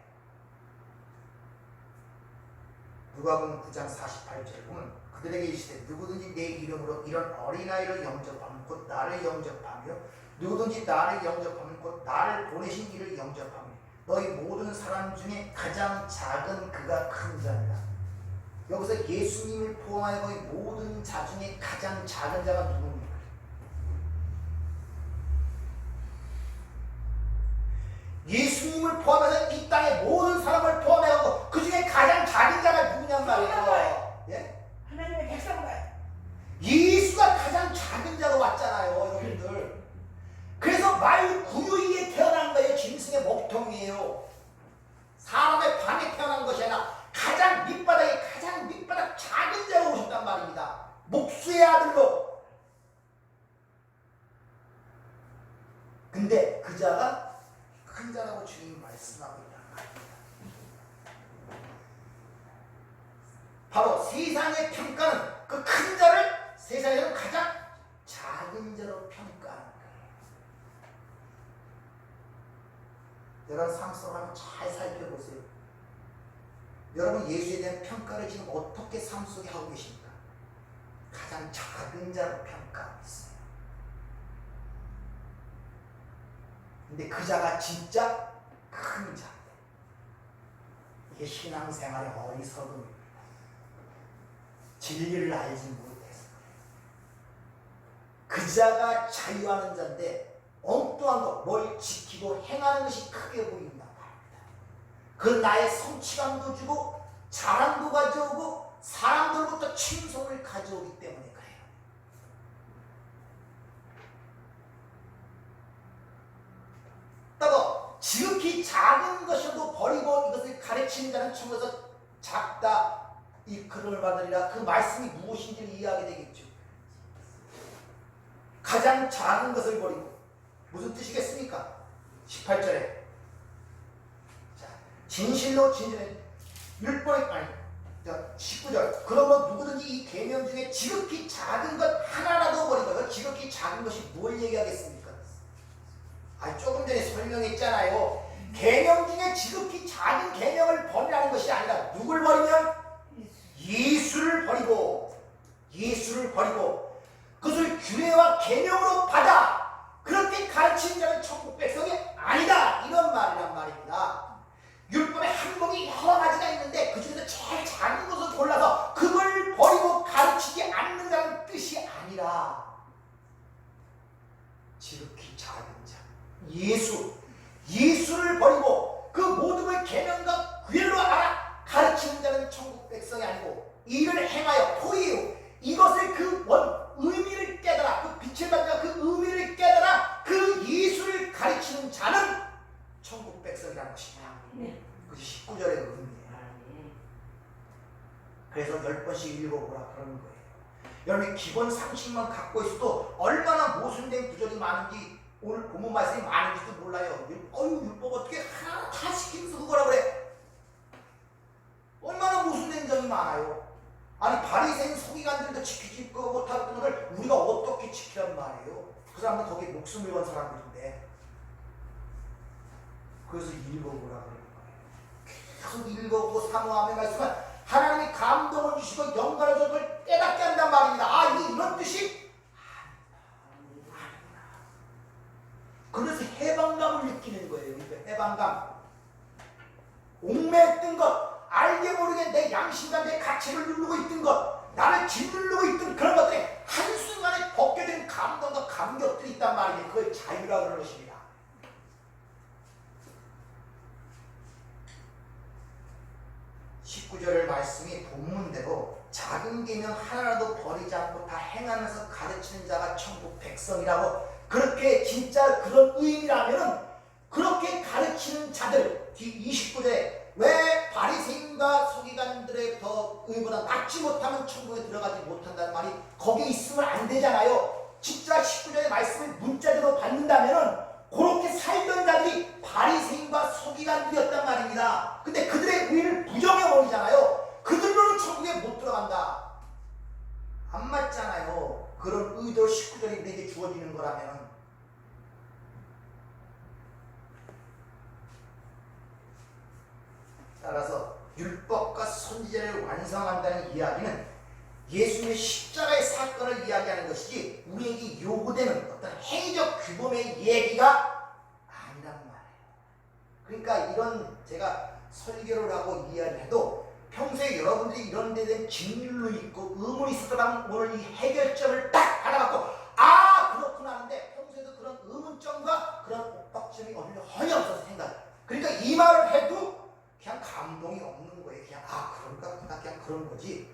누가복음 9장 48절 보면 그들에게 이르시되 누구든지 내 이름으로 이런 어린아이를 영접하면 곧 나를 영접하며 누구든지 나를 영접하면 곧 나를 보내신 이를 영접하며 너희 모든 사람 중에 가장 작은 그가 큰 자니라. 여기서 예수님을 포함하여 거의 모든 자 중에 가장 작은 자가 누굽니까? 예수님을 포함해서 이 땅의 모든 사람을 포함해서 그 중에 가장 작은 자가 누구냔 말이에요. 예? 하나님의 백성들. 예수가 가장 작은 자로 왔잖아요, 여러분들. 그래서 말 구유이에 태어난 거예요. 짐승의 목통이에요. 사람의 방에 태어난 것이 아니라 가장 밑바닥 작은 자로 오셨단 말입니다. 목수의 아들로. 근데 그 자가 큰 자라고 주님이 말씀하고 있다는 말입니다. 바로 세상의 평가는 그 큰 자를 세상에서 가장 작은 자로 평가하는 거예요. 여러분 삶 속을 한번 잘 살펴보세요. 여러분 예수에 대한 평가를 지금 어떻게 삶 속에 하고 계십니까? 가장 작은 자로 평가하고 있어요. 근데 그 자가 진짜 큰 자. 이게 신앙생활의 어리석음입니다. 진리를 알지 못해서 그 자가 자유하는 자인데 엉뚱한 거, 뭘 지키고 행하는 것이 크게 보인단 말입니다. 그 나의 성취감도 주고 자랑도 가져오고 사람들로부터 칭송을 가져오기 때문에 그래요. 따고 지극히 작은 것이어도 버리고 이것을 가르치는 자는 천국에서 작다 이 그름을 받으리라. 그 말씀이 무엇인지를 이해하게 되겠죠. 가장 작은 것을 버리고 무슨 뜻이겠습니까? 18절에 자, 진실로 진실해 율법의 아니 19절 그러면 누구든지 이 계명 중에 지극히 작은 것 하나라도 버리고 지극히 작은 것이 뭘 얘기하겠습니까? 조금 전에 설명했잖아요. 계명 중에 지극히 작은 계명을 버리라는 것이 아니라 누굴 버리면 예수를 버리고 그것을 규례와 계명으로 받아 그렇게 가르치는 자는 천국 백성이 아니다 이런 말이란 말입니다. 율법의 항목이 여러 가지가 있는데 그 중에서 제일 작은 것을 골라서 그걸 버리고 가르치지 않는다는 뜻이 아니라 지극히 작은 자 예수를 버리고 그 모든 걸 계명과 규례로 알아 가르치는 자는 천국 백성이 아니고 이를 행하여 포이요 이것을 그 의미를 깨달아 그 빛을 받는 그 의미를 깨달아 그 예수를 가르치는 자는 천국 백성이라는 것입니다. 그것이 19절의 의미예요. 그래서 10번씩 읽어보라 그러는 거예요. 여러분이 기본 상식만 갖고 있어도 얼마나 모순된 구절이 많은지 오늘 본문 말씀이 많은지도 몰라요. 율법 어떻게 하나 다 시키면서 그거라 그래. 얼마나 모순된 점이 많아요. 아니 바리새인 지키지 못하던 것을 우리가 어떻게 지키란 말이에요. 그 사람은 거기에 목숨을 건 사람들인데. 그래서 읽어보라 그러는 거예요. 계속 읽어보고 사모함의 말씀은 하나님이 감동을 주시고 영광을 주시고 그걸 깨닫게 한단 말입니다. 아, 이게 이런 뜻이 아니다. 그래서 해방감을 느끼는 거예요. 해방감. 옥매했던 것, 알게 모르게 내 양심과 내 가치를 누르고 있던 것, 나를 짓누르고 있던 그런 것들이 한순간에 벗겨진 감동과 감격들이 있단 말이에요. 그걸 자유라고 그러는 것입니다. 19절 말씀이 본문대로 작은 계명 하나라도 버리지 않고 다 행하면서 가르치는 자가 천국 백성이라고, 그렇게 진짜 그런 의미라면은 그렇게 가르치는 자들, 뒤 29절에 왜 바리새인과 서기관들의 더 의보다 낫지 못하면 천국에 들어가지 못한다는 말이 거기에 있으면 안 되잖아요. 진짜 19절의 말씀을 문자대로 받는다면은 그렇게 살던 자들이 바리새인과 서기관들이었단 말입니다. 근데 그들의 의를 부정해버리잖아요. 그들로는 천국에 못 들어간다. 안 맞잖아요. 그런 의도로 19절이 내게 주어지는 거라면. 따라서 율법과 선지자를 완성한다는 이야기는 예수님의 십자가의 사건을 이야기하는 것이지 우리에게 요구되는 어떤 행위적 규범의 얘기가 아니란 말이에요. 그러니까 이런 제가 설교를 하고 이야기를 해도 평소에 여러분들이 이런 데에 대한 진율로 있고 의문이 있었다면 오늘 이 해결점을 딱 알아갖고 아 그렇구나 하는데 평소에도 그런 의문점과 그런 엇박점이 전혀 없어서 생각. 그러니까 이 말을 해도 그냥 감동이 없는 거예요. 그냥 아 그런가 그냥 그런 거지.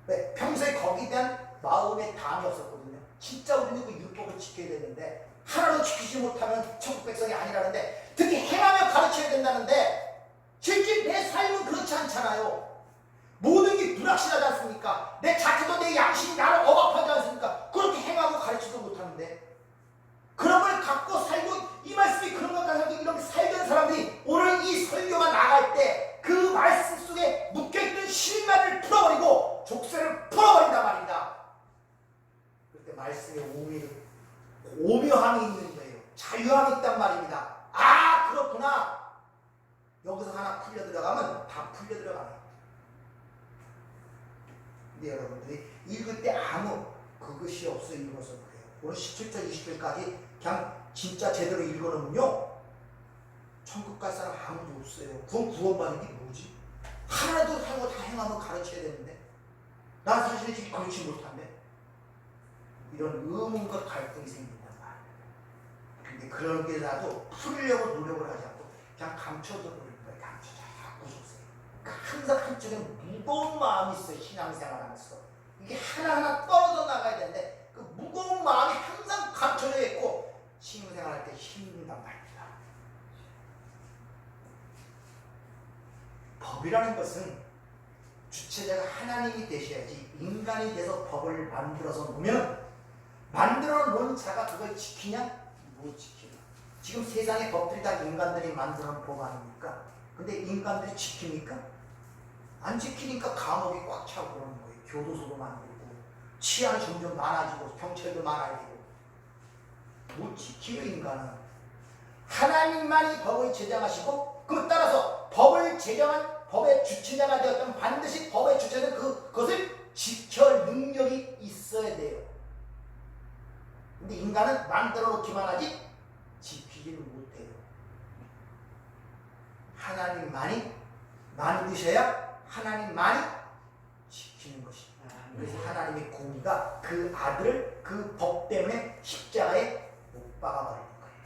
왜? 평소에 거기에 대한 마음의 담이 없었거든요. 진짜 우리는 그 율법을 지켜야 되는데 하나도 지키지 못하면 천국 백성이 아니라는데, 특히 행하며 가르쳐야 된다는데 실제 내 삶은 그렇지 않잖아요. 모든 게 불확실하지 않습니까? 내 자체도 내 양심이 나를 억압하지 않습니까? 그렇게 행하고 가르치도 못하는데 그런 걸 갖고 살고 이 말씀이 그런 것 같아서 이렇게 살던 사람들이 오늘 이 설교가 나갈 때 그 말씀 속에 묶여있던 실마리를 풀어버리고 족쇄를 풀어버린단 말입니다. 그때 말씀의 오묘함이 있는 거예요. 자유함이 있단 말입니다. 아 그렇구나. 여기서 하나 풀려 들어가면 다 풀려 들어가는 거예요. 근데 여러분들이 읽을 때 아무 그것이 없어 읽어서 그래요. 오늘 17절 20절까지 그냥 진짜 제대로 읽어놓으면요 천국 갈 사람 아무도 없어요. 그건 구원받는 게 뭐지? 하나도 살고 다 행하면 가르쳐야 되는데 난 사실 지금 그렇지 못한데 이런 의문과 갈등이 생긴단 말이에요. 근데 그런 게 나도 풀려고 노력을 하지 않고 그냥 감춰져 버리는 거예요. 자꾸 줬어요. 항상 한쪽에 무거운 마음이 있어요. 신앙생활 하면서 이게 하나하나 떨어져 나가야 되는데 그 무거운 마음이 항상 감춰져 있고 신앙생활 할 때 힘든단 말입니다. 법이라는 것은 주체자가 하나님이 되셔야지 인간이 돼서 법을 만들어서 놓으면 만들어 놓은 자가 그걸 지키냐? 못 지키냐? 지금 세상의 법들이 다 인간들이 만들어 놓은 법 아닙니까? 근데 인간들이 지킵니까? 안 지키니까 감옥이 꽉 차고 그러는 거예요. 교도소도 만들고 치안이 점점 많아지고 경찰도 많아지고 못 지키요. 인간은 하나님만이 법을 제정하시고 그 따라서 법을 제정한 법의 주체자가 되었다면 반드시 법의 주체는 그것을 지킬 능력이 있어야 돼요. 근데 인간은 만들어 놓기만 하지 지키지를 못해요. 하나님만이 만드셔야 하나님만이 지키는 것입니다. 그래서 하나님의 공의가 그 아들을 그 법 때문에 십자가에 못 박아버리는 거예요.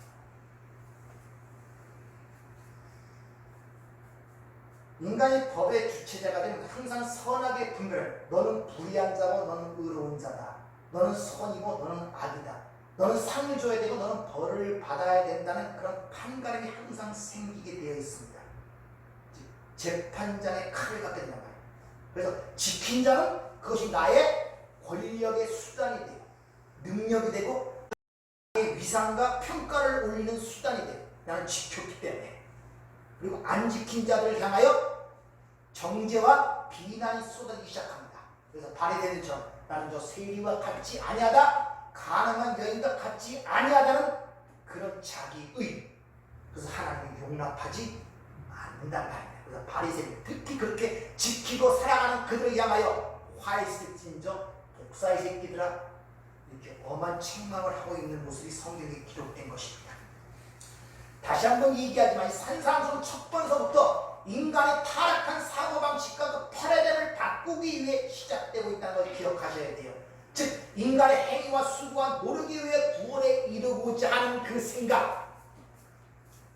인간이 법의 주체자가 되면 항상 선하게 분별해. 너는 불의한 자고 너는 의로운 자다. 너는 선이고 너는 악이다. 너는 상을 줘야 되고 너는 벌을 받아야 된다는 그런 판가름이 항상 생기게 되어 있습니다. 재판장의 칼을 갖게 된단 말이에요. 그래서 지킨 자는 그것이 나의 권력의 수단이 되고 능력이 되고 나의 위상과 평가를 올리는 수단이 되고 나는 지켰기 때문에. 그리고 안 지킨 자들을 향하여 정죄와 비난이 쏟아지기 시작합니다. 그래서 바리새인처럼 나는 저 세리와 같지 아니하다, 가능한 여인과 같지 아니하다는 그런 자기의, 그래서 하나님이 용납하지 않는단 말이에요. 그래서 바리새인 특히 그렇게 지키고 사랑하는 그들을 향하여 화했을진저 독사의 새끼들아, 이렇게 엄한 책망을 하고 있는 모습이 성경에 기록된 것입니다. 다시 한번 얘기하지만 이 산상수는 첫 번서부터 인간의 타락한 사고방식과 그 패러다임을 바꾸기 위해 시작되고 있다는 것을 기억하셔야 돼요. 즉 인간의 행위와 수고와 노력에 의해 구원에 이르고자 하는 그 생각,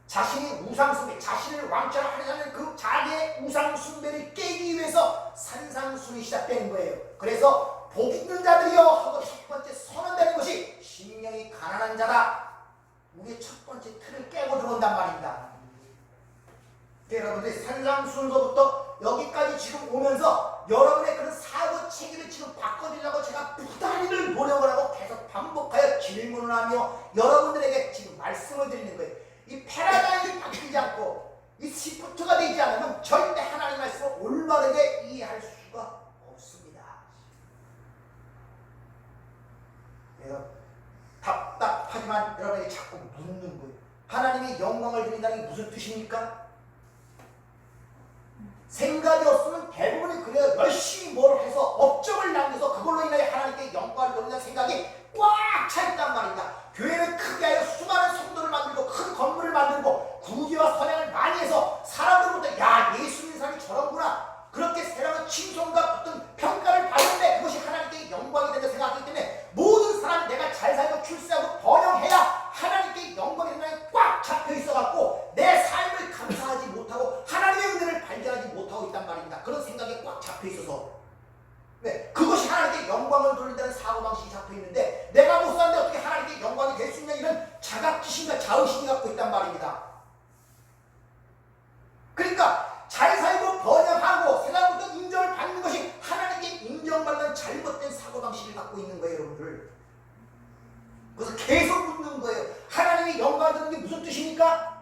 자신이 우상숭배, 자신을 왕처하려는 그 자기의 우상숭배를 깨기 위해서 산상순이 시작되는 거예요. 그래서 복 있는 자들이여 하고 첫 번째 선언되는 것이 심령이 가난한 자다. 우리의 첫 번째 틀을 깨고 들어온단 말입니다. 여러분들이 산상순서부터 여기까지 지금 오면서 여러분의 그런 사고 체계를 지금 바꿔주려고 제가 부단히 노력을 하고 계속 반복하여 질문을 하며 여러분들에게 지금 말씀을 드리는 거예요. 이 패러다임이 바뀌지 않고 이 시프트가 되지 않으면 절대 하나님의 말씀을 올바르게 이해할 수가 없습니다. 내가 답답하지만 여러분에게 자꾸 묻는 거예요. 하나님이 영광을 드린다는 게 무슨 뜻입니까? 생각이 없으면 대부분이 그래요. 열심히 뭘 해서 업적을 남겨서 그걸로 인하여 하나님께 영광을 돌린다는 생각이 꽉 차있단 말입니다. 교회를 크게 하여 수많은 성도를 만들고 큰 건물을 만들고 구기와 선행을 많이 해서 사람들부터 야, 예수 믿는 사람이 저런구나, 그렇게 세상의 칭송과 어떤 평가를 받는데 그것이 하나님께 영광이 된다 생각하기 때문에 모든 사람이 내가 잘 살고 출세하고 번영해야 하나님께 영광이 된다는 꽉 잡혀 있어갖고 내 삶을 감사하지 못하고 하나님의 은혜를 발견하지 못하고 있단 말입니다. 그런 생각에 꽉 잡혀 있어서 그것이 하나님께 영광을 돌린다는 사고방식이 잡혀 있는데 내가 못 사는데 어떻게 하나님께 영광이 될 수 있냐, 이런 자각지심과 자의식이 갖고 있단 말입니다. 그러니까 잘 살고 번영하고 세상부터 인정을 받는 것이 하나님께 인정받는 잘못된 사고방식을 갖고 있는 거예요, 여러분들. 그래서 계속 묻는 거예요. 하나님이 영광을 드리는 게 무슨 뜻입니까?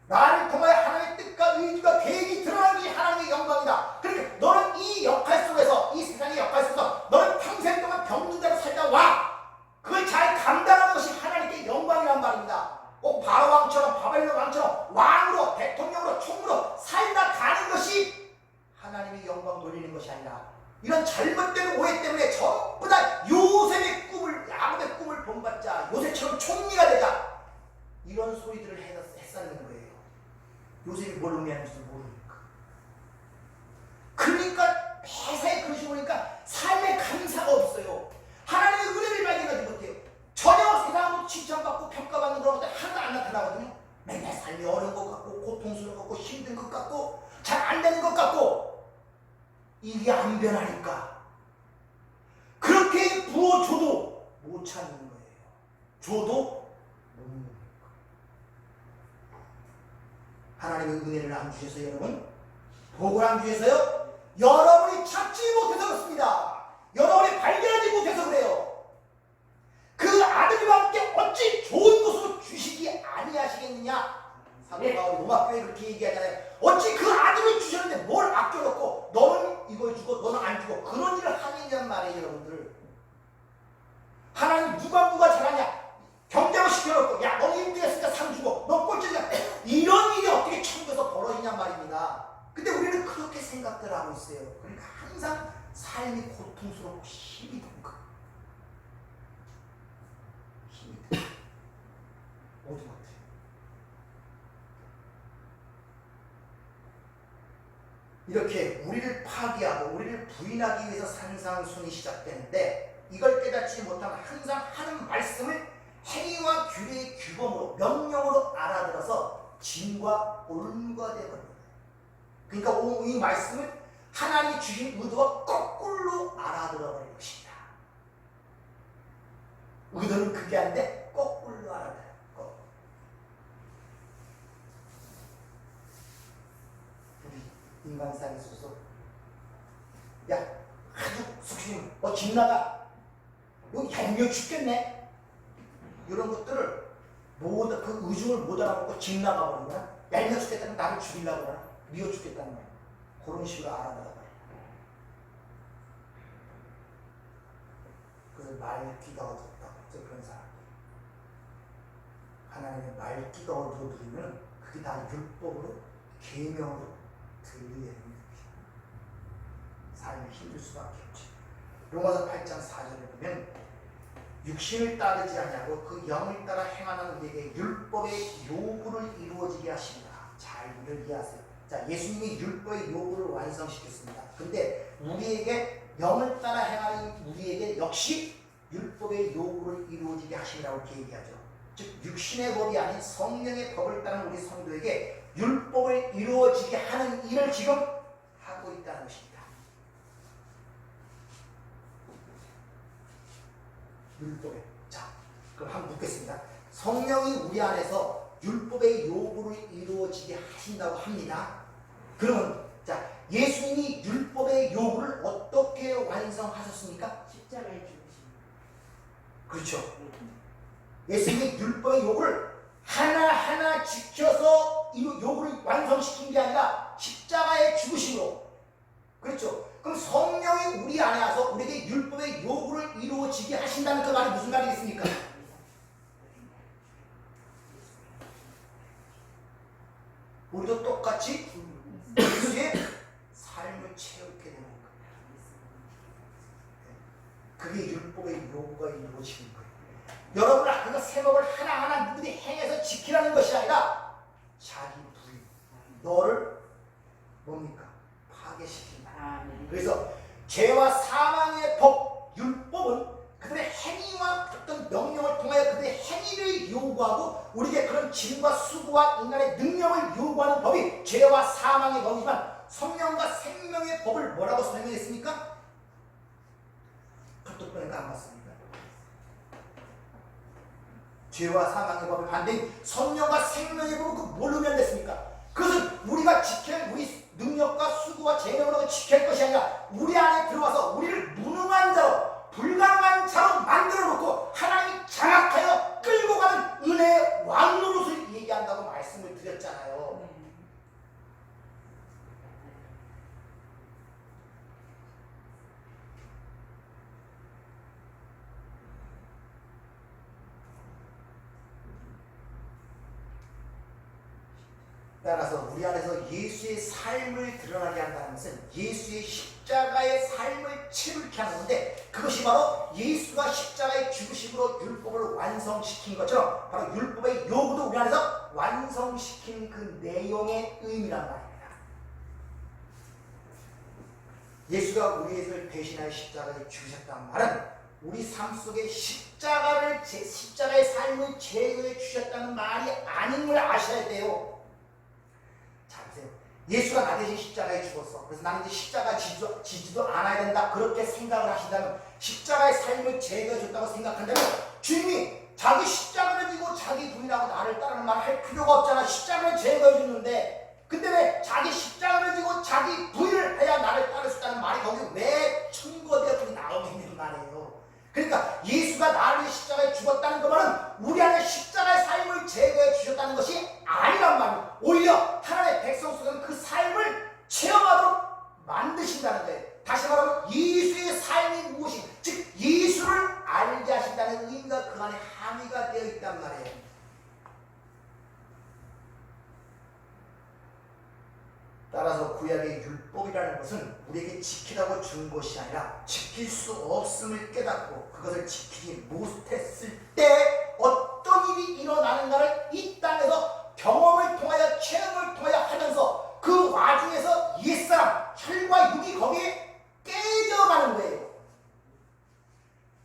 나를 통하여 하나님의 뜻과 의지가 계획이 드러나는 것이 하나님의 영광이다. 그러니까 너는 이 역할 속에서, 이 세상의 역할 속에서 너는 평생 동안 병든자로 살다 와. 그걸 잘 감당하는 것이 하나님께 영광이란 말입니다. 꼭 바로 왕처럼 바벨론 왕처럼 왕으로 대통령으로 총으로 살아가는 것이 하나님의 영광 돌리는 것이 아니라 이런 잘못된 오해 때문에 전부 다 요셉의 꿈을, 야곱의 꿈을 본받자, 요셉처럼 총리가 되자, 이런 소리들을 했었는 거예요. 요셉이 뭘 의미하는지도 모르니까. 그러니까 매사에 그러시고 보니까 삶에 감사가 없어요. 하나님의 은혜를 발견하지 못해요. 전혀 세상으로 칭찬받고 평가받는 그런 것들 하나도 안 나타나거든요. 맨날 삶이 어려운 것 같고 고통스러운 것 같고 힘든 것 같고 잘 안 되는 것 같고 이게 안 변하니까 그렇게 부어줘도 못 찾는 거예요. 줘도 못 먹는 거예요. 하나님의 은혜를 안 주셔서 여러분, 복을 안 주셔서요, 여러분이 찾지 못해서 그렇습니다. 여러분이 발견하지 못해서 그래요. 그 아들과 함께 어찌 좋은 것으로 주시기 아니하시겠느냐. 사도 바울이 로마교회에 그렇게 얘기하잖아요. 어찌 그 아들을 주셨는데 뭘 아껴놓고 너는 이걸 주고 너는 안 주고 그런 일을 하느냐는 말이에요, 여러분들. 하나님 누가 잘하냐, 경쟁을 시켜놓고 야 너는 1등했으니까 상 주고 너 꼴찌냐, 이런 일이 어떻게 천국에서 벌어지냔 말입니다. 근데 우리는 그렇게 생각들 하고 있어요. 그러니까 항상 삶이 고통스럽고 힘이 든 거예요. 힘이 든 거예요. 어디 같아요? 이렇게 우리를 파괴하고 우리를 부인하기 위해서 산상순이 시작되는데 이걸 깨닫지 못하면 항상 하는 말씀을 행위와 규례의 규범으로 명령으로 알아들어서 진과 올무가 되어버립니다. 그러니까 이 말씀을 하나님이 주신 의도와 거꾸로 알아들어버린 것입니다. 의도는 그게 아닌데 거꾸로 알아들어요. 우리 인간상에 있어서 야 아주 숙심 집 나가, 여기 얄미워 죽겠네, 이런 것들을 모두 그 의중을 못 알아보고 집 나가버린 거야. 얄미워 죽겠다는 나를 죽이려고 그러나, 미워 죽겠다는 거야. 그런 식으로 알아들어버려요. 그것을 말기가 얻었다고. 그런 사람. 하나님의 말기가 얻어들이면 그게 다 율법으로 계명으로 들리는 삶이 힘들 수밖에 없지. 로마서 8장 4절에 보면 육신을 따르지 아니하고 그 영을 따라 행하는 우리에게 율법의 요구를 이루어지게 하십니다. 잘 이해하세요. 자, 예수님이 율법의 요구를 완성시켰습니다. 근데 우리에게 영을 따라 행하는 우리에게 역시 율법의 요구를 이루어지게 하심이라고 이렇게 얘기하죠. 즉 육신의 법이 아닌 성령의 법을 따르는 우리 성도에게 율법을 이루어지게 하는 일을 지금 하고 있다는 것입니다. 율법에. 자, 그럼 한번 묻겠습니다. 성령이 우리 안에서 율법의 요구를 이루어지게 하신다고 합니다. 그러면 자, 예수님이 율법의 요구를 어떻게 완성하셨습니까? 십자가에 죽으신. 그렇죠. 예수님이 율법의 요구를 하나하나 지켜서 이 요구를 완성시킨 게 아니라 십자가의 죽으심으로. 그렇죠. 그럼 성령이 우리 안에 와서 우리에게 율법의 요구를 이루어지게 하신다는 그 말이 무슨 말이겠습니까? 우리도 똑같이 예수의 삶을 채우게 되는 거예요. 그게 율법의 요구가 이루어지는 거예요. 여러분, 그거 새 법을 하나하나 누구들이 행해서 지키라는 것이 아니라 자기 부인, 너를 뭡니까? 파괴시킨다. 그래서 죄와 사망의 법, 율법은 그들의 행위와 어떤 명령을 통하여 그들의 행위를 요구하고 우리에게 그런 짐과 수고와 인간의 능력을 요구하는 법이 죄와 사망의 법이지만 성령과 생명의 법을 뭐라고 설명했습니까? 카톡 보니까 안 맞습니다. 죄와 사망의 법을 반대인 성령과 생명의 법을 뭘로 면됐습니까? 그것은 우리가 지킬 우리 능력과 수고와 재능으로 지킬 것이 아니라 우리 안에 들어와서 우리를 무능한 자로 불가능한 자로 만들어 놓고 하나님이 장악하여 끌고 가는 은혜의 왕노릇을 얘기한다고 말씀을 드렸잖아요. 따라서 우리 안에서 예수의 삶을 드러나게 한다는 것은 예수의 십자가의 삶을 치르게 하는 건데 그것이 바로 예수가 십자가의 죽으심으로 율법을 완성시킨 것처럼 바로 율법의 요구도 우리 안에서 완성시킨 그 내용의 의미란 말입니다. 예수가 우리를 대신하여 십자가에 죽으셨다는 말은 우리 삶 속에 십자가의 삶을 제거해 주셨다는 말이 아닌 걸 아셔야 돼요. 예수가 나 대신 십자가에 죽었어. 그래서 나는 이제 십자가 지지도 않아야 된다. 그렇게 생각을 하신다면 십자가의 삶을 제거해 줬다고 생각한다면 주님이 자기 십자가를 지고 자기 부인하고 나를 따르는 말 할 필요가 없잖아. 십자가를 제거해 줬는데 근데 왜 자기 십자가를 지고 자기 부인을 해야 나를 따를 수 있다는 말이 거기 왜 첨거되어 나오고 있는 말이에요. 그러니까 예수가 나를 위해 십자가에 죽었다는 그 말은 우리 안에 십자가의 삶을 제거해 주셨다는 것이 아니란 말이에요. 오히려 하나님의 백성 속에는 그 삶을 체험하도록 만드신다는 거예요. 다시 말하면 예수의 삶이 무엇인가, 즉 예수를 알게 하신다는 의미가 그 안에 함의가 되어 있단 말이에요. 따라서 구약의 율법이라는 것은 우리에게 지키라고 준 것이 아니라 지킬 수 없음을 깨닫고 그것을 지키지 못했을 때 어떤 일이 일어나는가를 이 땅에서 경험을 통하여 체험을 통하여 하면서 그 와중에서 옛사람, 혈과 육이 거기에 깨져가는 거예요.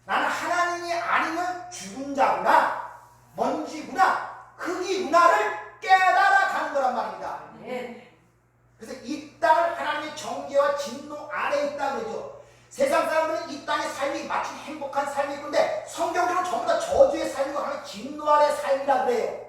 나는 하나님이 아니면 죽은 자구나, 먼지구나, 흙이구나를 깨달아가는 거란 말입니다. 그래서 이 땅을 하나님의 정죄와 진노 아래 있다 그러죠. 세상 사람들은 이 땅의 삶이 마치 행복한 삶일 건데 성경적으로 전부 다 저주의 삶이고 하나님의 진노 아래 삶이라 그래요.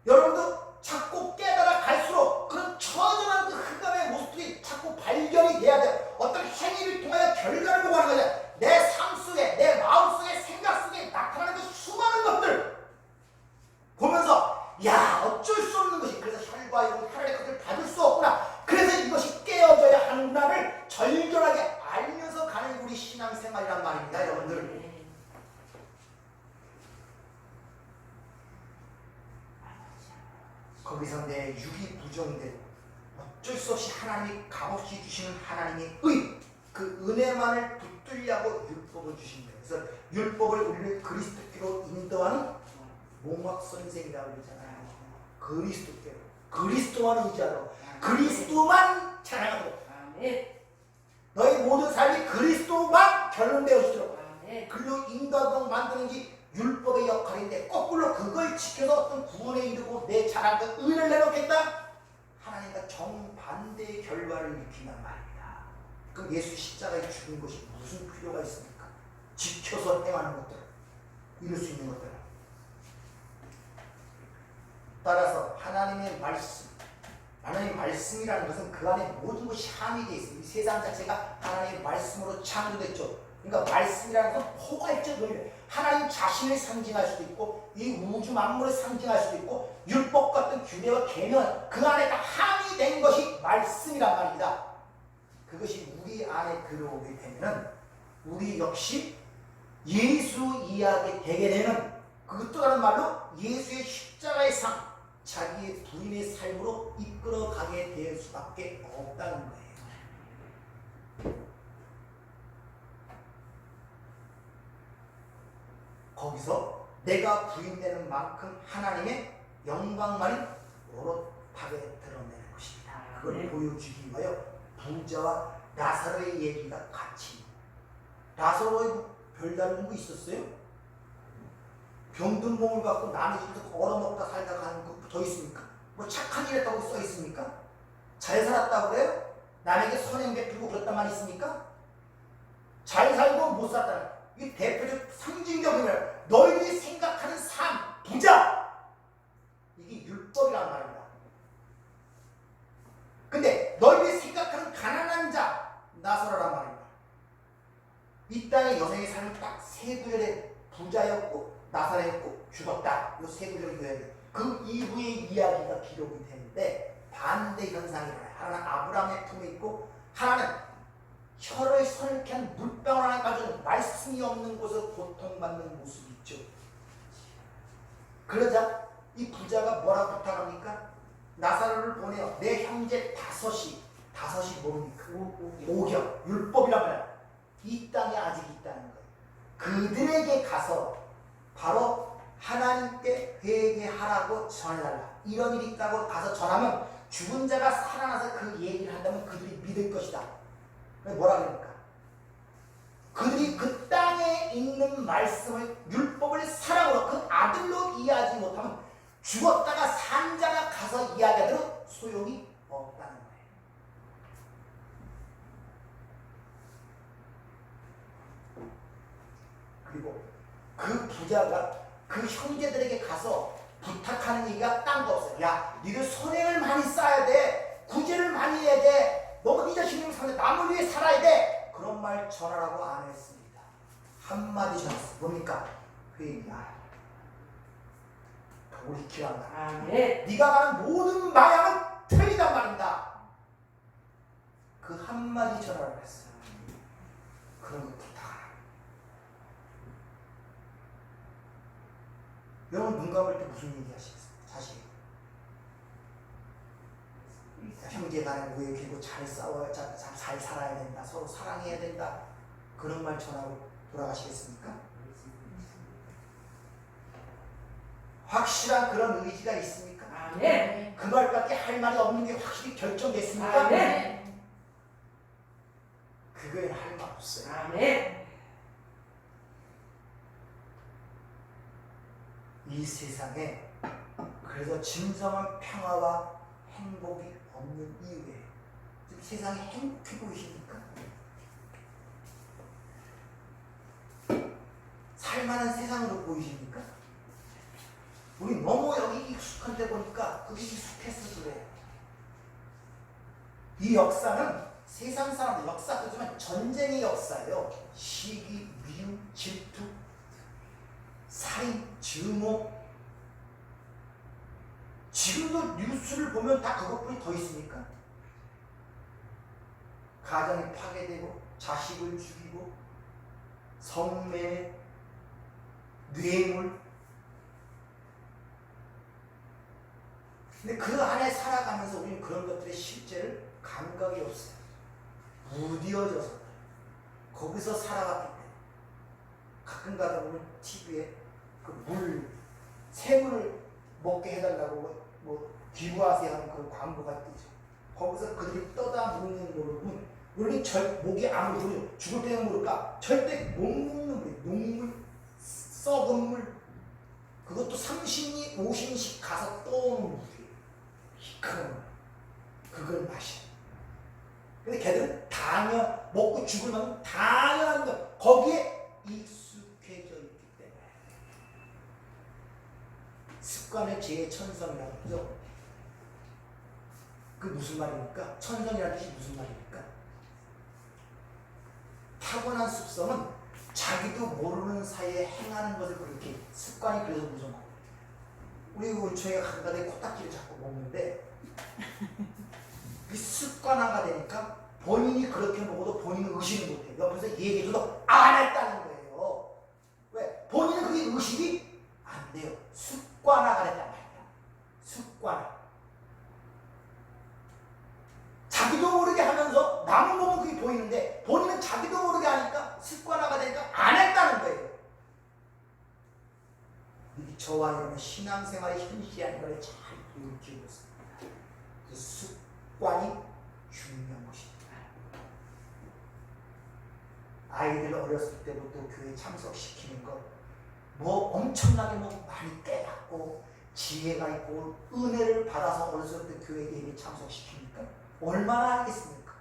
여러분도 자꾸 깨달아 갈수록 그런 처절한 그 흑암의 모습들이 자꾸 발견이 돼야 돼요. 어떤 행위를 통하여 결과를 보고 하는 거냐. 내 삶 속에, 내 마음 속에, 생각 속에 나타나는 그 수많은 것들 보면서 야, 어쩔 수 없는 것이, 그래서 혈과 육은 하나님의 것을 받을 수 없구나, 그래서 이것이 깨어져야 하는구나를 절절하게 알면서 가는 우리 신앙생활이란 말입니다. 내 육이 부정되고 어쩔 수 없이 하나님이 값없이 주시는 하나님의 의, 그 은혜만을 붙들려고 율법을 주신 거예요. 그래서 율법을 우리를 그리스도께로 인도하는 목막 선생이라고 그러잖아요. 그리스도께로, 그리스도만 의지하러, 그리스도만 찬양하도록, 너희 모든 삶이 그리스도만 결론되어지도록 글로 인도하도록 만드는 게 율법의 역할인데, 거꾸로 그걸 지켜서 어떤 구원에 이르고 내 자랑과 의를 내놓겠다? 하나님과 정반대의 결과를 일으킨단 말입니다. 그럼 예수 십자가에 죽은 것이 무슨 필요가 있습니까? 지켜서 행하는 것들, 이룰 수 있는 것들. 따라서 하나님의 말씀, 하나님의 말씀이라는 것은 그 안에 모든 것이 함유되어 있습니다. 이 세상 자체가 하나님의 말씀으로 창조됐죠. 그러니까 말씀이라는 것은 포괄적 의미, 하나님 자신을 상징할 수도 있고 이 우주 만물을 상징할 수도 있고 율법 같은 규례와 계명, 그 안에 다 함유된 것이 말씀이란 말입니다. 그것이 우리 안에 들어오게 되면 우리 역시 예수 이야기 되게 되는, 그것도 다른 말로 예수의 십자가의 삶, 자기의 부인의 삶으로 이끌어가게 될 수밖에 없다는 거예요. 거기서 내가 부인되는 만큼 하나님의 영광만이 오롯하게 드러내는 것입니다. 그걸 보여주기 위하여 부자와 나사로의 얘기가 같이, 나사로의 별다른 거 있었어요? 병든 몸을 갖고 남의 집에서 얼어먹다 살다 가는 거 더 있습니까? 뭐 착한 일 했다고 써 있습니까? 잘 살았다고 그래요? 남에게 선행 베풀고 그랬단 말이 있습니까? 잘 살고 못 살았다는, 이 대표적 상징적이면 너희들이 생각하는 삶, 부자, 이게 율법이란 말입니다. 근데 너희들이 생각하는 가난한 자, 나사로란 말입니다. 이 땅의 여성의 삶은 딱 세 구절의 부자였고 나사로였고 죽었다. 이 세 구절의 이야기. 그 이후의 이야기가 기록이 되는데 반대 현상이 일어나요. 하나는 아브라함의 품에 있고 하나는 혀를 서늘케 한 물방울 하나 가지고 말씀이 없는 곳에서 고통받는 모습이 있죠. 그러자 이 부자가 뭐라고 부탁합니까? 나사로를 보내요. 내 형제 다섯이 뭡니까? 오경, 율법이란 말이야. 이 땅에 아직 있다는 거예요. 그들에게 가서 바로 하나님께 회개하라고 전해달라. 이런 일이 있다고 가서 전하면 죽은 자가 살아나서 그 얘기를 한다면 그들이 믿을 것이다. 뭐라 그럽니까? 그들이 그 땅에 있는 말씀을, 율법을 사랑으로 그 아들로 이해하지 못하면 죽었다가 산 자가 가서 이야기하더라도 소용이 없다는 거예요. 그리고 그 부자가 그 형제들에게 가서 부탁하는 얘기가 딴 거 없어요. 야, 니들 선행을 많이 쌓아야 돼. 구제를 많이 해야 돼. 너가 네 자신을 살아, 남을 위해 살아야 돼. 그런 말 전하라고 안 했습니다. 한마디 전했어요. 뭡니까? 회개하라. 돌이키란다. 네가 가는 모든 방향은 틀리단 말입니다. 그 한마디 전하라고 했어요. 그런 거 부탁하라. 여러분 눈 감을 때 무슨 얘기 하시겠어요? 자식 형제 간에 우애기고 잘 싸워야, 잘 살아야 된다, 서로 사랑해야 된다, 그런 말 전하고 돌아가시겠습니까? 확실한 그런 의지가 있습니까? 그 말밖에 할 말이 없는 게 확실히 결정됐습니까? 그거에 할 말 없어요. 이 세상에 그래서 진정한 평화와 행복이 없는 이유에, 지금 세상이 행복해 보이십니까? 살만한 세상으로 보이십니까? 우리 너무 여기 익숙한 데 보니까 그게 익숙해서 그래요. 이 역사는 세상 사람들 역사 그지만 전쟁의 역사예요. 시기, 미움, 질투, 살인, 증오. 지금도 뉴스를 보면 다 그것뿐이 더 있습니까? 가정이 파괴되고 자식을 죽이고 성매매, 뇌물. 근데 그 안에 살아가면서 우리는 그런 것들의 실제를 감각이 없어요. 무뎌져서 거기서 살아갔기 때문에 가끔 가다 보면 TV에 그 새물을 먹게 해달라고 뭐 기부하세요 하는 그런 광고가 뜨죠. 거기서 그들이 떠다 먹는 거는 우리는 목이 아무리 죽을 때는 모를까 절대 못 먹는 물, 녹물, 썩은 물, 그것도 30리, 50리씩 가서 떠오는 물이에요. 그런 그걸 마셔. 근데 걔들은 먹고 죽을 만큼 당연한 것 거기에 익숙해져 있기 때문에 습관의 제천성이라고 하죠. 그 무슨 말입니까? 천성이라는 뜻이 무슨 말입니까? 타고난 습성은 자기도 모르는 사이에 행하는 것을 그렇게 습관이 그래서 무서운 거예요. 우리 은총이가 한가닥에 코딱지를 자꾸 먹는데 그 습관화가 되니까 본인이 그렇게 먹어도 본인은 의식을 못해요. 옆에서 얘기해줘도 안 했다는 거예요. 왜? 본인은 그게 의식이 안 돼요. 습관화가 됐단 말이야. 습관화. 자기도 모르게 하면서 남은 보면 그게 보이는데 본인은 자기도 모르게 하니까 습관화가 되니까 안 했다는 거예요. 저와 여러분의 신앙생활의 현실이라는 걸 잘 기울이고 있습니다. 그 습관이 중요한 것입니다. 아이들 어렸을 때부터 교회 참석시키는 것, 뭐 엄청나게 많이 깨닫고 지혜가 있고 은혜를 받아서 어렸을 때 교회 예배 참석시키니까 얼마나 하겠습니까?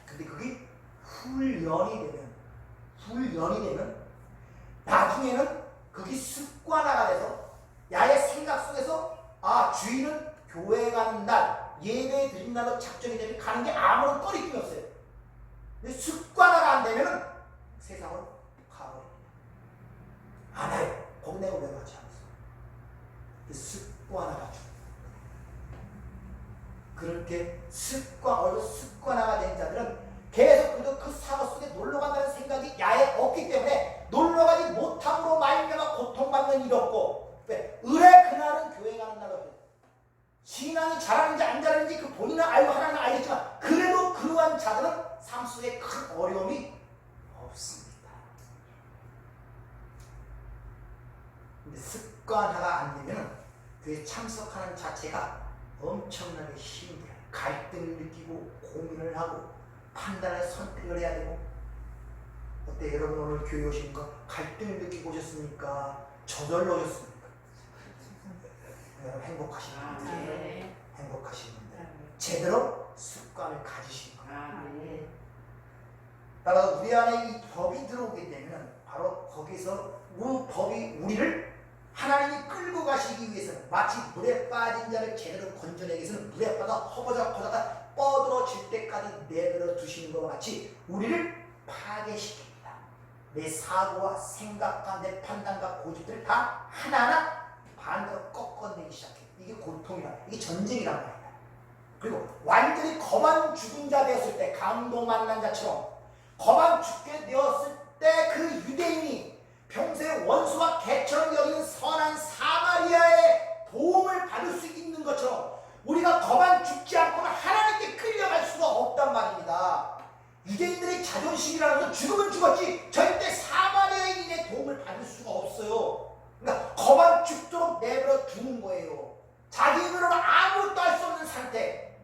근데 그게 훈련이 되면 나중에는 그게 습관화가 돼서 야의 생각 속에서 주일은 교회 가는 날, 예배 드린 날로 작정이 되면 가는 게 아무런 꺼리낌이 없어요. 근데 습관화가 안 되면 세상으로 가버립니다. 안 해요. 거기 내가 왜 가지 않았어? 그 습관화가 중. 그렇게 습관화가 된 자들은 계속 그 사고 속에 놀러간다는 생각이 야에 없기 때문에 놀러가지 못함으로 말미암아 고통받는 일 없고, 왜? 의뢰 그날은 교회 가는 날로 해요. 신앙이 잘하는지 안 잘하는지 그 본인은 알고 하나님은 알겠지만 그래도 그러한 자들은 삶 속에 큰 어려움이 없습니다. 근데 습관화가 안 되면 교회 참석하는 자체가 엄청나게 힘들어요. 갈등을 느끼고 고민을 하고 판단을 선택을 해야 되고. 어때 여러분 오늘 교회 오신 거 갈등을 느끼고 오셨습니까? 저절로 오셨습니까? 여러분 행복하시는 분들, 행복하시는 분들 제대로 습관을 가지신 거예요. 따라서 우리 안에 이 법이 들어오게 되면 바로 거기서 법이 우리를 하나님이 끌고 가시기 위해서는 마치 물에 빠진 자를 제대로 건져내기 위해서는 물에 빠져 허버적허다가 뻗어질 때까지 내버려 두시는 것과 같이 우리를 파괴시킵니다. 내 사고와 생각과 내 판단과 고집들을 다 하나하나 반대로 꺾어내기 시작해요. 이게 고통이라, 이게 전쟁이란 말이다. 그리고 완전히 거만 죽은 자 되었을 때, 강도 만난 자처럼 거만 죽게 되었을 때 그 유대인이 평소에 원수와 개처럼 여기는 선한 사마리아의 도움을 받을 수 있는 것처럼 우리가 거만 죽지 않고는 하나님께 끌려갈 수가 없단 말입니다. 유대인들의 자존심이라는 건 죽으면 죽었지 절대 사마리아인의 도움을 받을 수가 없어요. 그러니까 거만 죽도록 내버려 두는 거예요. 자기 힘으로는 아무것도 할 수 없는 상태.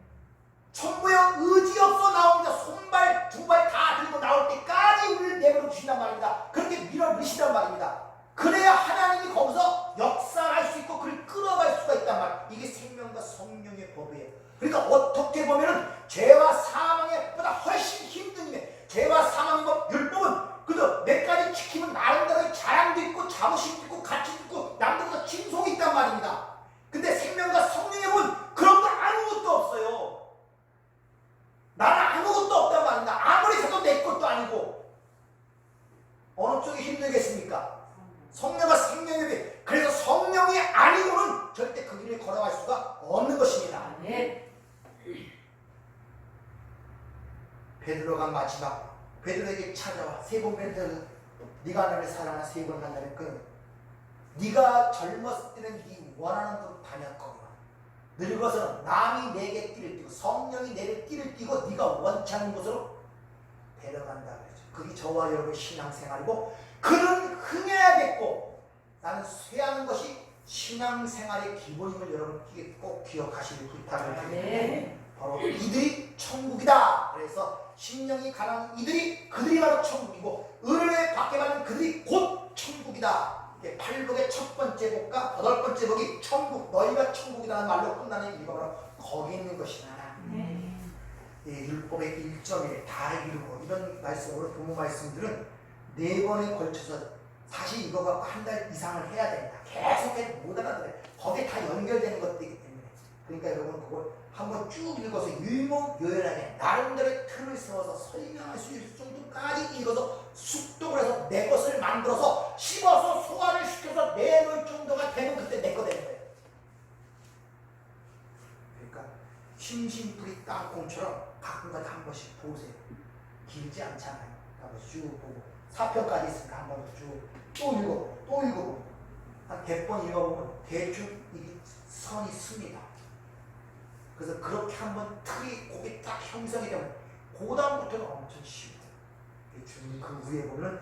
천부의 의지 없어 나옵니다. 손발 두 발 다 들고 나올 때까지 우리를 내버려 두신단 말입니다. 그렇게 밀어넣으시단 말입니다. 그래야 하나님이 거기서 역사할 수 있고 그를 끌어갈 수가 있단 말이에요. 이게 생명과 성령의 법이에요. 그러니까 어떻게 보면은 죄와 사망의 보다 훨씬 힘든 일에 죄와 사망의 법 율법은 그저 몇 가지 지키면 나름대로의 자랑도 있고 자부심도 있고 가치도 있고 남들보다 칭송이 있단 말입니다. 근데 생명과 성령의 법은 그런 거 아무것도 없어요. 나는 아무것도 없단 말입니다. 아무리 해도 내 것도 아니고. 어느 쪽이 힘들겠습니까? 성령과 생명의 법. 그래서 성령이 아니고는 절대 그 길을 걸어갈 수가 없는 것입니다. 베드로가 마지막 베드로에게 찾아와 세 번 베드로 네가 나를 사랑하나 세 번 한다는 그 네가 젊었을 때는 네 원하는 대로 다녔거니와 늙어서는 남이 내게 띠를 띠고 성령이 내게 띠를 띠고 네가 원치 않는 곳으로 데려간다 그랬죠. 그게 저와 여러분의 신앙생활이고 그는 흥해야겠고 나는 쇠하는 것이 신앙생활의 기본임을 여러분 꼭 기억하시길 부탁을 드립니다. 바로 이들이 천국이다. 그래서 심령이 가난한 그들이 바로 천국이고 은혜를 받게 받는 그들이 곧 천국이다. 팔복의 첫 번째 복과 여덟 번째 복이 천국, 너희가 천국이라는 말로 끝나는 이유가 바로 거기 있는 것이다. 이 율법의 1.1에 다 이루고 이런 말씀으로 부모 말씀들은 4번에 걸쳐서 사실 이거 갖고 한 달 이상을 해야 됩니다. 계속해서 못 알아들어요. 거기에 다 연결되는 것들이기 때문에. 그러니까 여러분 그걸 한번 쭉 읽어서 유일무이하게 나름대로의 틀을 세워서 설명할 수 있을 정도까지 읽어서 숙독을 해서 내 것을 만들어서 씹어서 소화를 시켜서 내놓을 정도가 되면 그때 내 거 되는 거예요. 그러니까 심심풀이 땅콩처럼 가끔가다 한 번씩 보세요. 길지 않잖아요. 한 번씩 쭉 보고 4편까지 있으니까 한 번 또 읽어보고 또 읽어보고 한 100번 읽어보면 대충 이게 선이 씁니다. 그래서 그렇게 한번 틀이 거기 딱 형성이 되면 그 다음부터는 엄청 쉬워요. 대충 그 위에 보면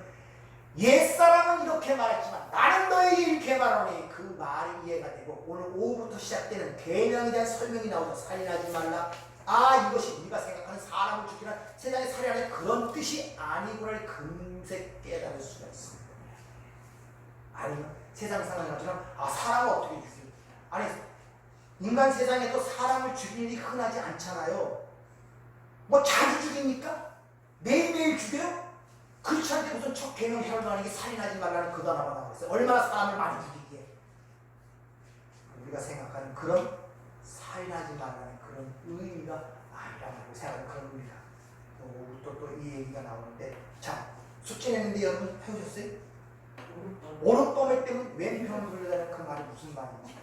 옛사람은 이렇게 말했지만 나는 너에게 이렇게 말하니 그 말이 이해가 되고 오늘 오후부터 시작되는 계명에 대한 설명이 나오죠. 살인하지 말라. 아 이것이 우리가 생각하는 사람을 죽이는 세상의 살인하는 그런 뜻이 아니구나를 금세 깨달을 수가 있습니다. 아니면 세상 상황이 나처럼 아 사람을 어떻게 죽이지? 아니 인간 세상에도 사람을 죽이는 일이 흔하지 않잖아요. 뭐 자주 죽입니까? 매일매일 죽여요? 그렇지 않게 무슨 첫 계명 혈관이 살인하지 말라는 그 단어가 나왔어요. 얼마나 사람을 많이 죽이기에. 우리가 생각하는 그런 살인하지 말라는 그런 의미가 아니라고 생각하는 그런 의미가. 또 이 얘기가 나오는데 자 숙제 냈는데 여러분 해오셨어요? 오른밤에 때문에 왼편을 돌려다는 그 말이 무슨 말인지.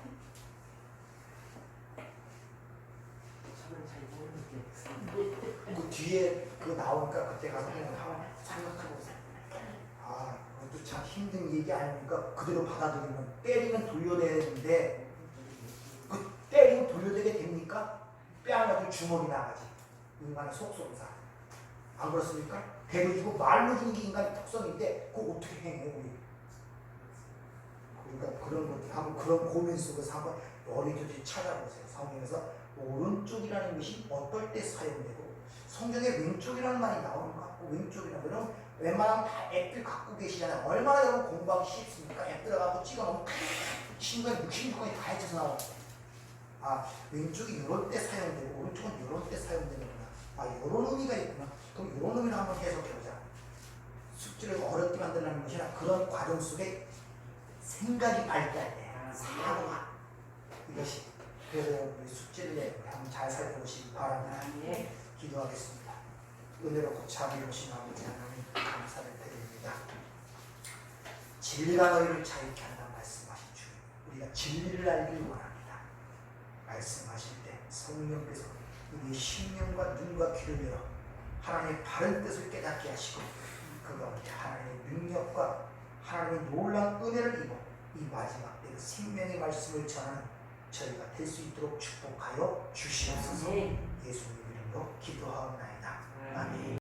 그 뒤에 그 나오니까 그때 가서 한번 생각해보세요. 아, 그것도 참 힘든 얘기 아닙니까? 그대로 받아들이면 때리면 돌려내는데 그 때리면 돌려내게 됩니까? 빼앗아가지고 주먹이 나가지. 인간의 속성사. 안 그렇습니까? 대로 주고 말로 주는 게 인간의 특성인데 그거 어떻게 행해 우리? 그러니까 그런 것들 한번 그런 고민 속에서 한번 여기저기 찾아보세요. 성경에서 오른쪽이라는 것이 어떨 때 사용되고 성경에 왼쪽이라는 말이 나오는가? 왼쪽이라는 거는 웬만하면 다 앱들 갖고 계시잖아요. 얼마나 여러분 공부하기 쉽습니까? 앱 들어가고 찍어놓으면 친구가 66건이 다 해쳐서 나오는데 아 왼쪽이 이럴 때 사용되고 오른쪽은 이럴 때 사용되는구나. 아 이런 의미가 있구나. 그럼 이런 의미를 한번 해석해보자. 숙제를 어렵게 만들라는 것이 아니라 그런 과정 속에 생각이 발달돼. 사고가 이것이 그래서 우리 숙제를 내고 한번 잘 살펴보시기 바랍니다. 기도하겠습니다. 은혜로 고참 이루신 아버지 하나님 감사를 드립니다. 진리가 너희를 자유케 한다 말씀하신 주님 우리가 진리를 알기를 원합니다. 말씀하실 때 성령께서 우리의 심령과 눈과 귀를 열어 하나님의 바른 뜻을 깨닫게 하시고 그 가운데 하나님의 능력과 하나님의 놀라운 은혜를 입어 이 마지막 때의 생명의 말씀을 전하는 저희가 될 수 있도록 축복하여 주시옵소서. 예수님 이름으로 기도하옵나이다. 아멘.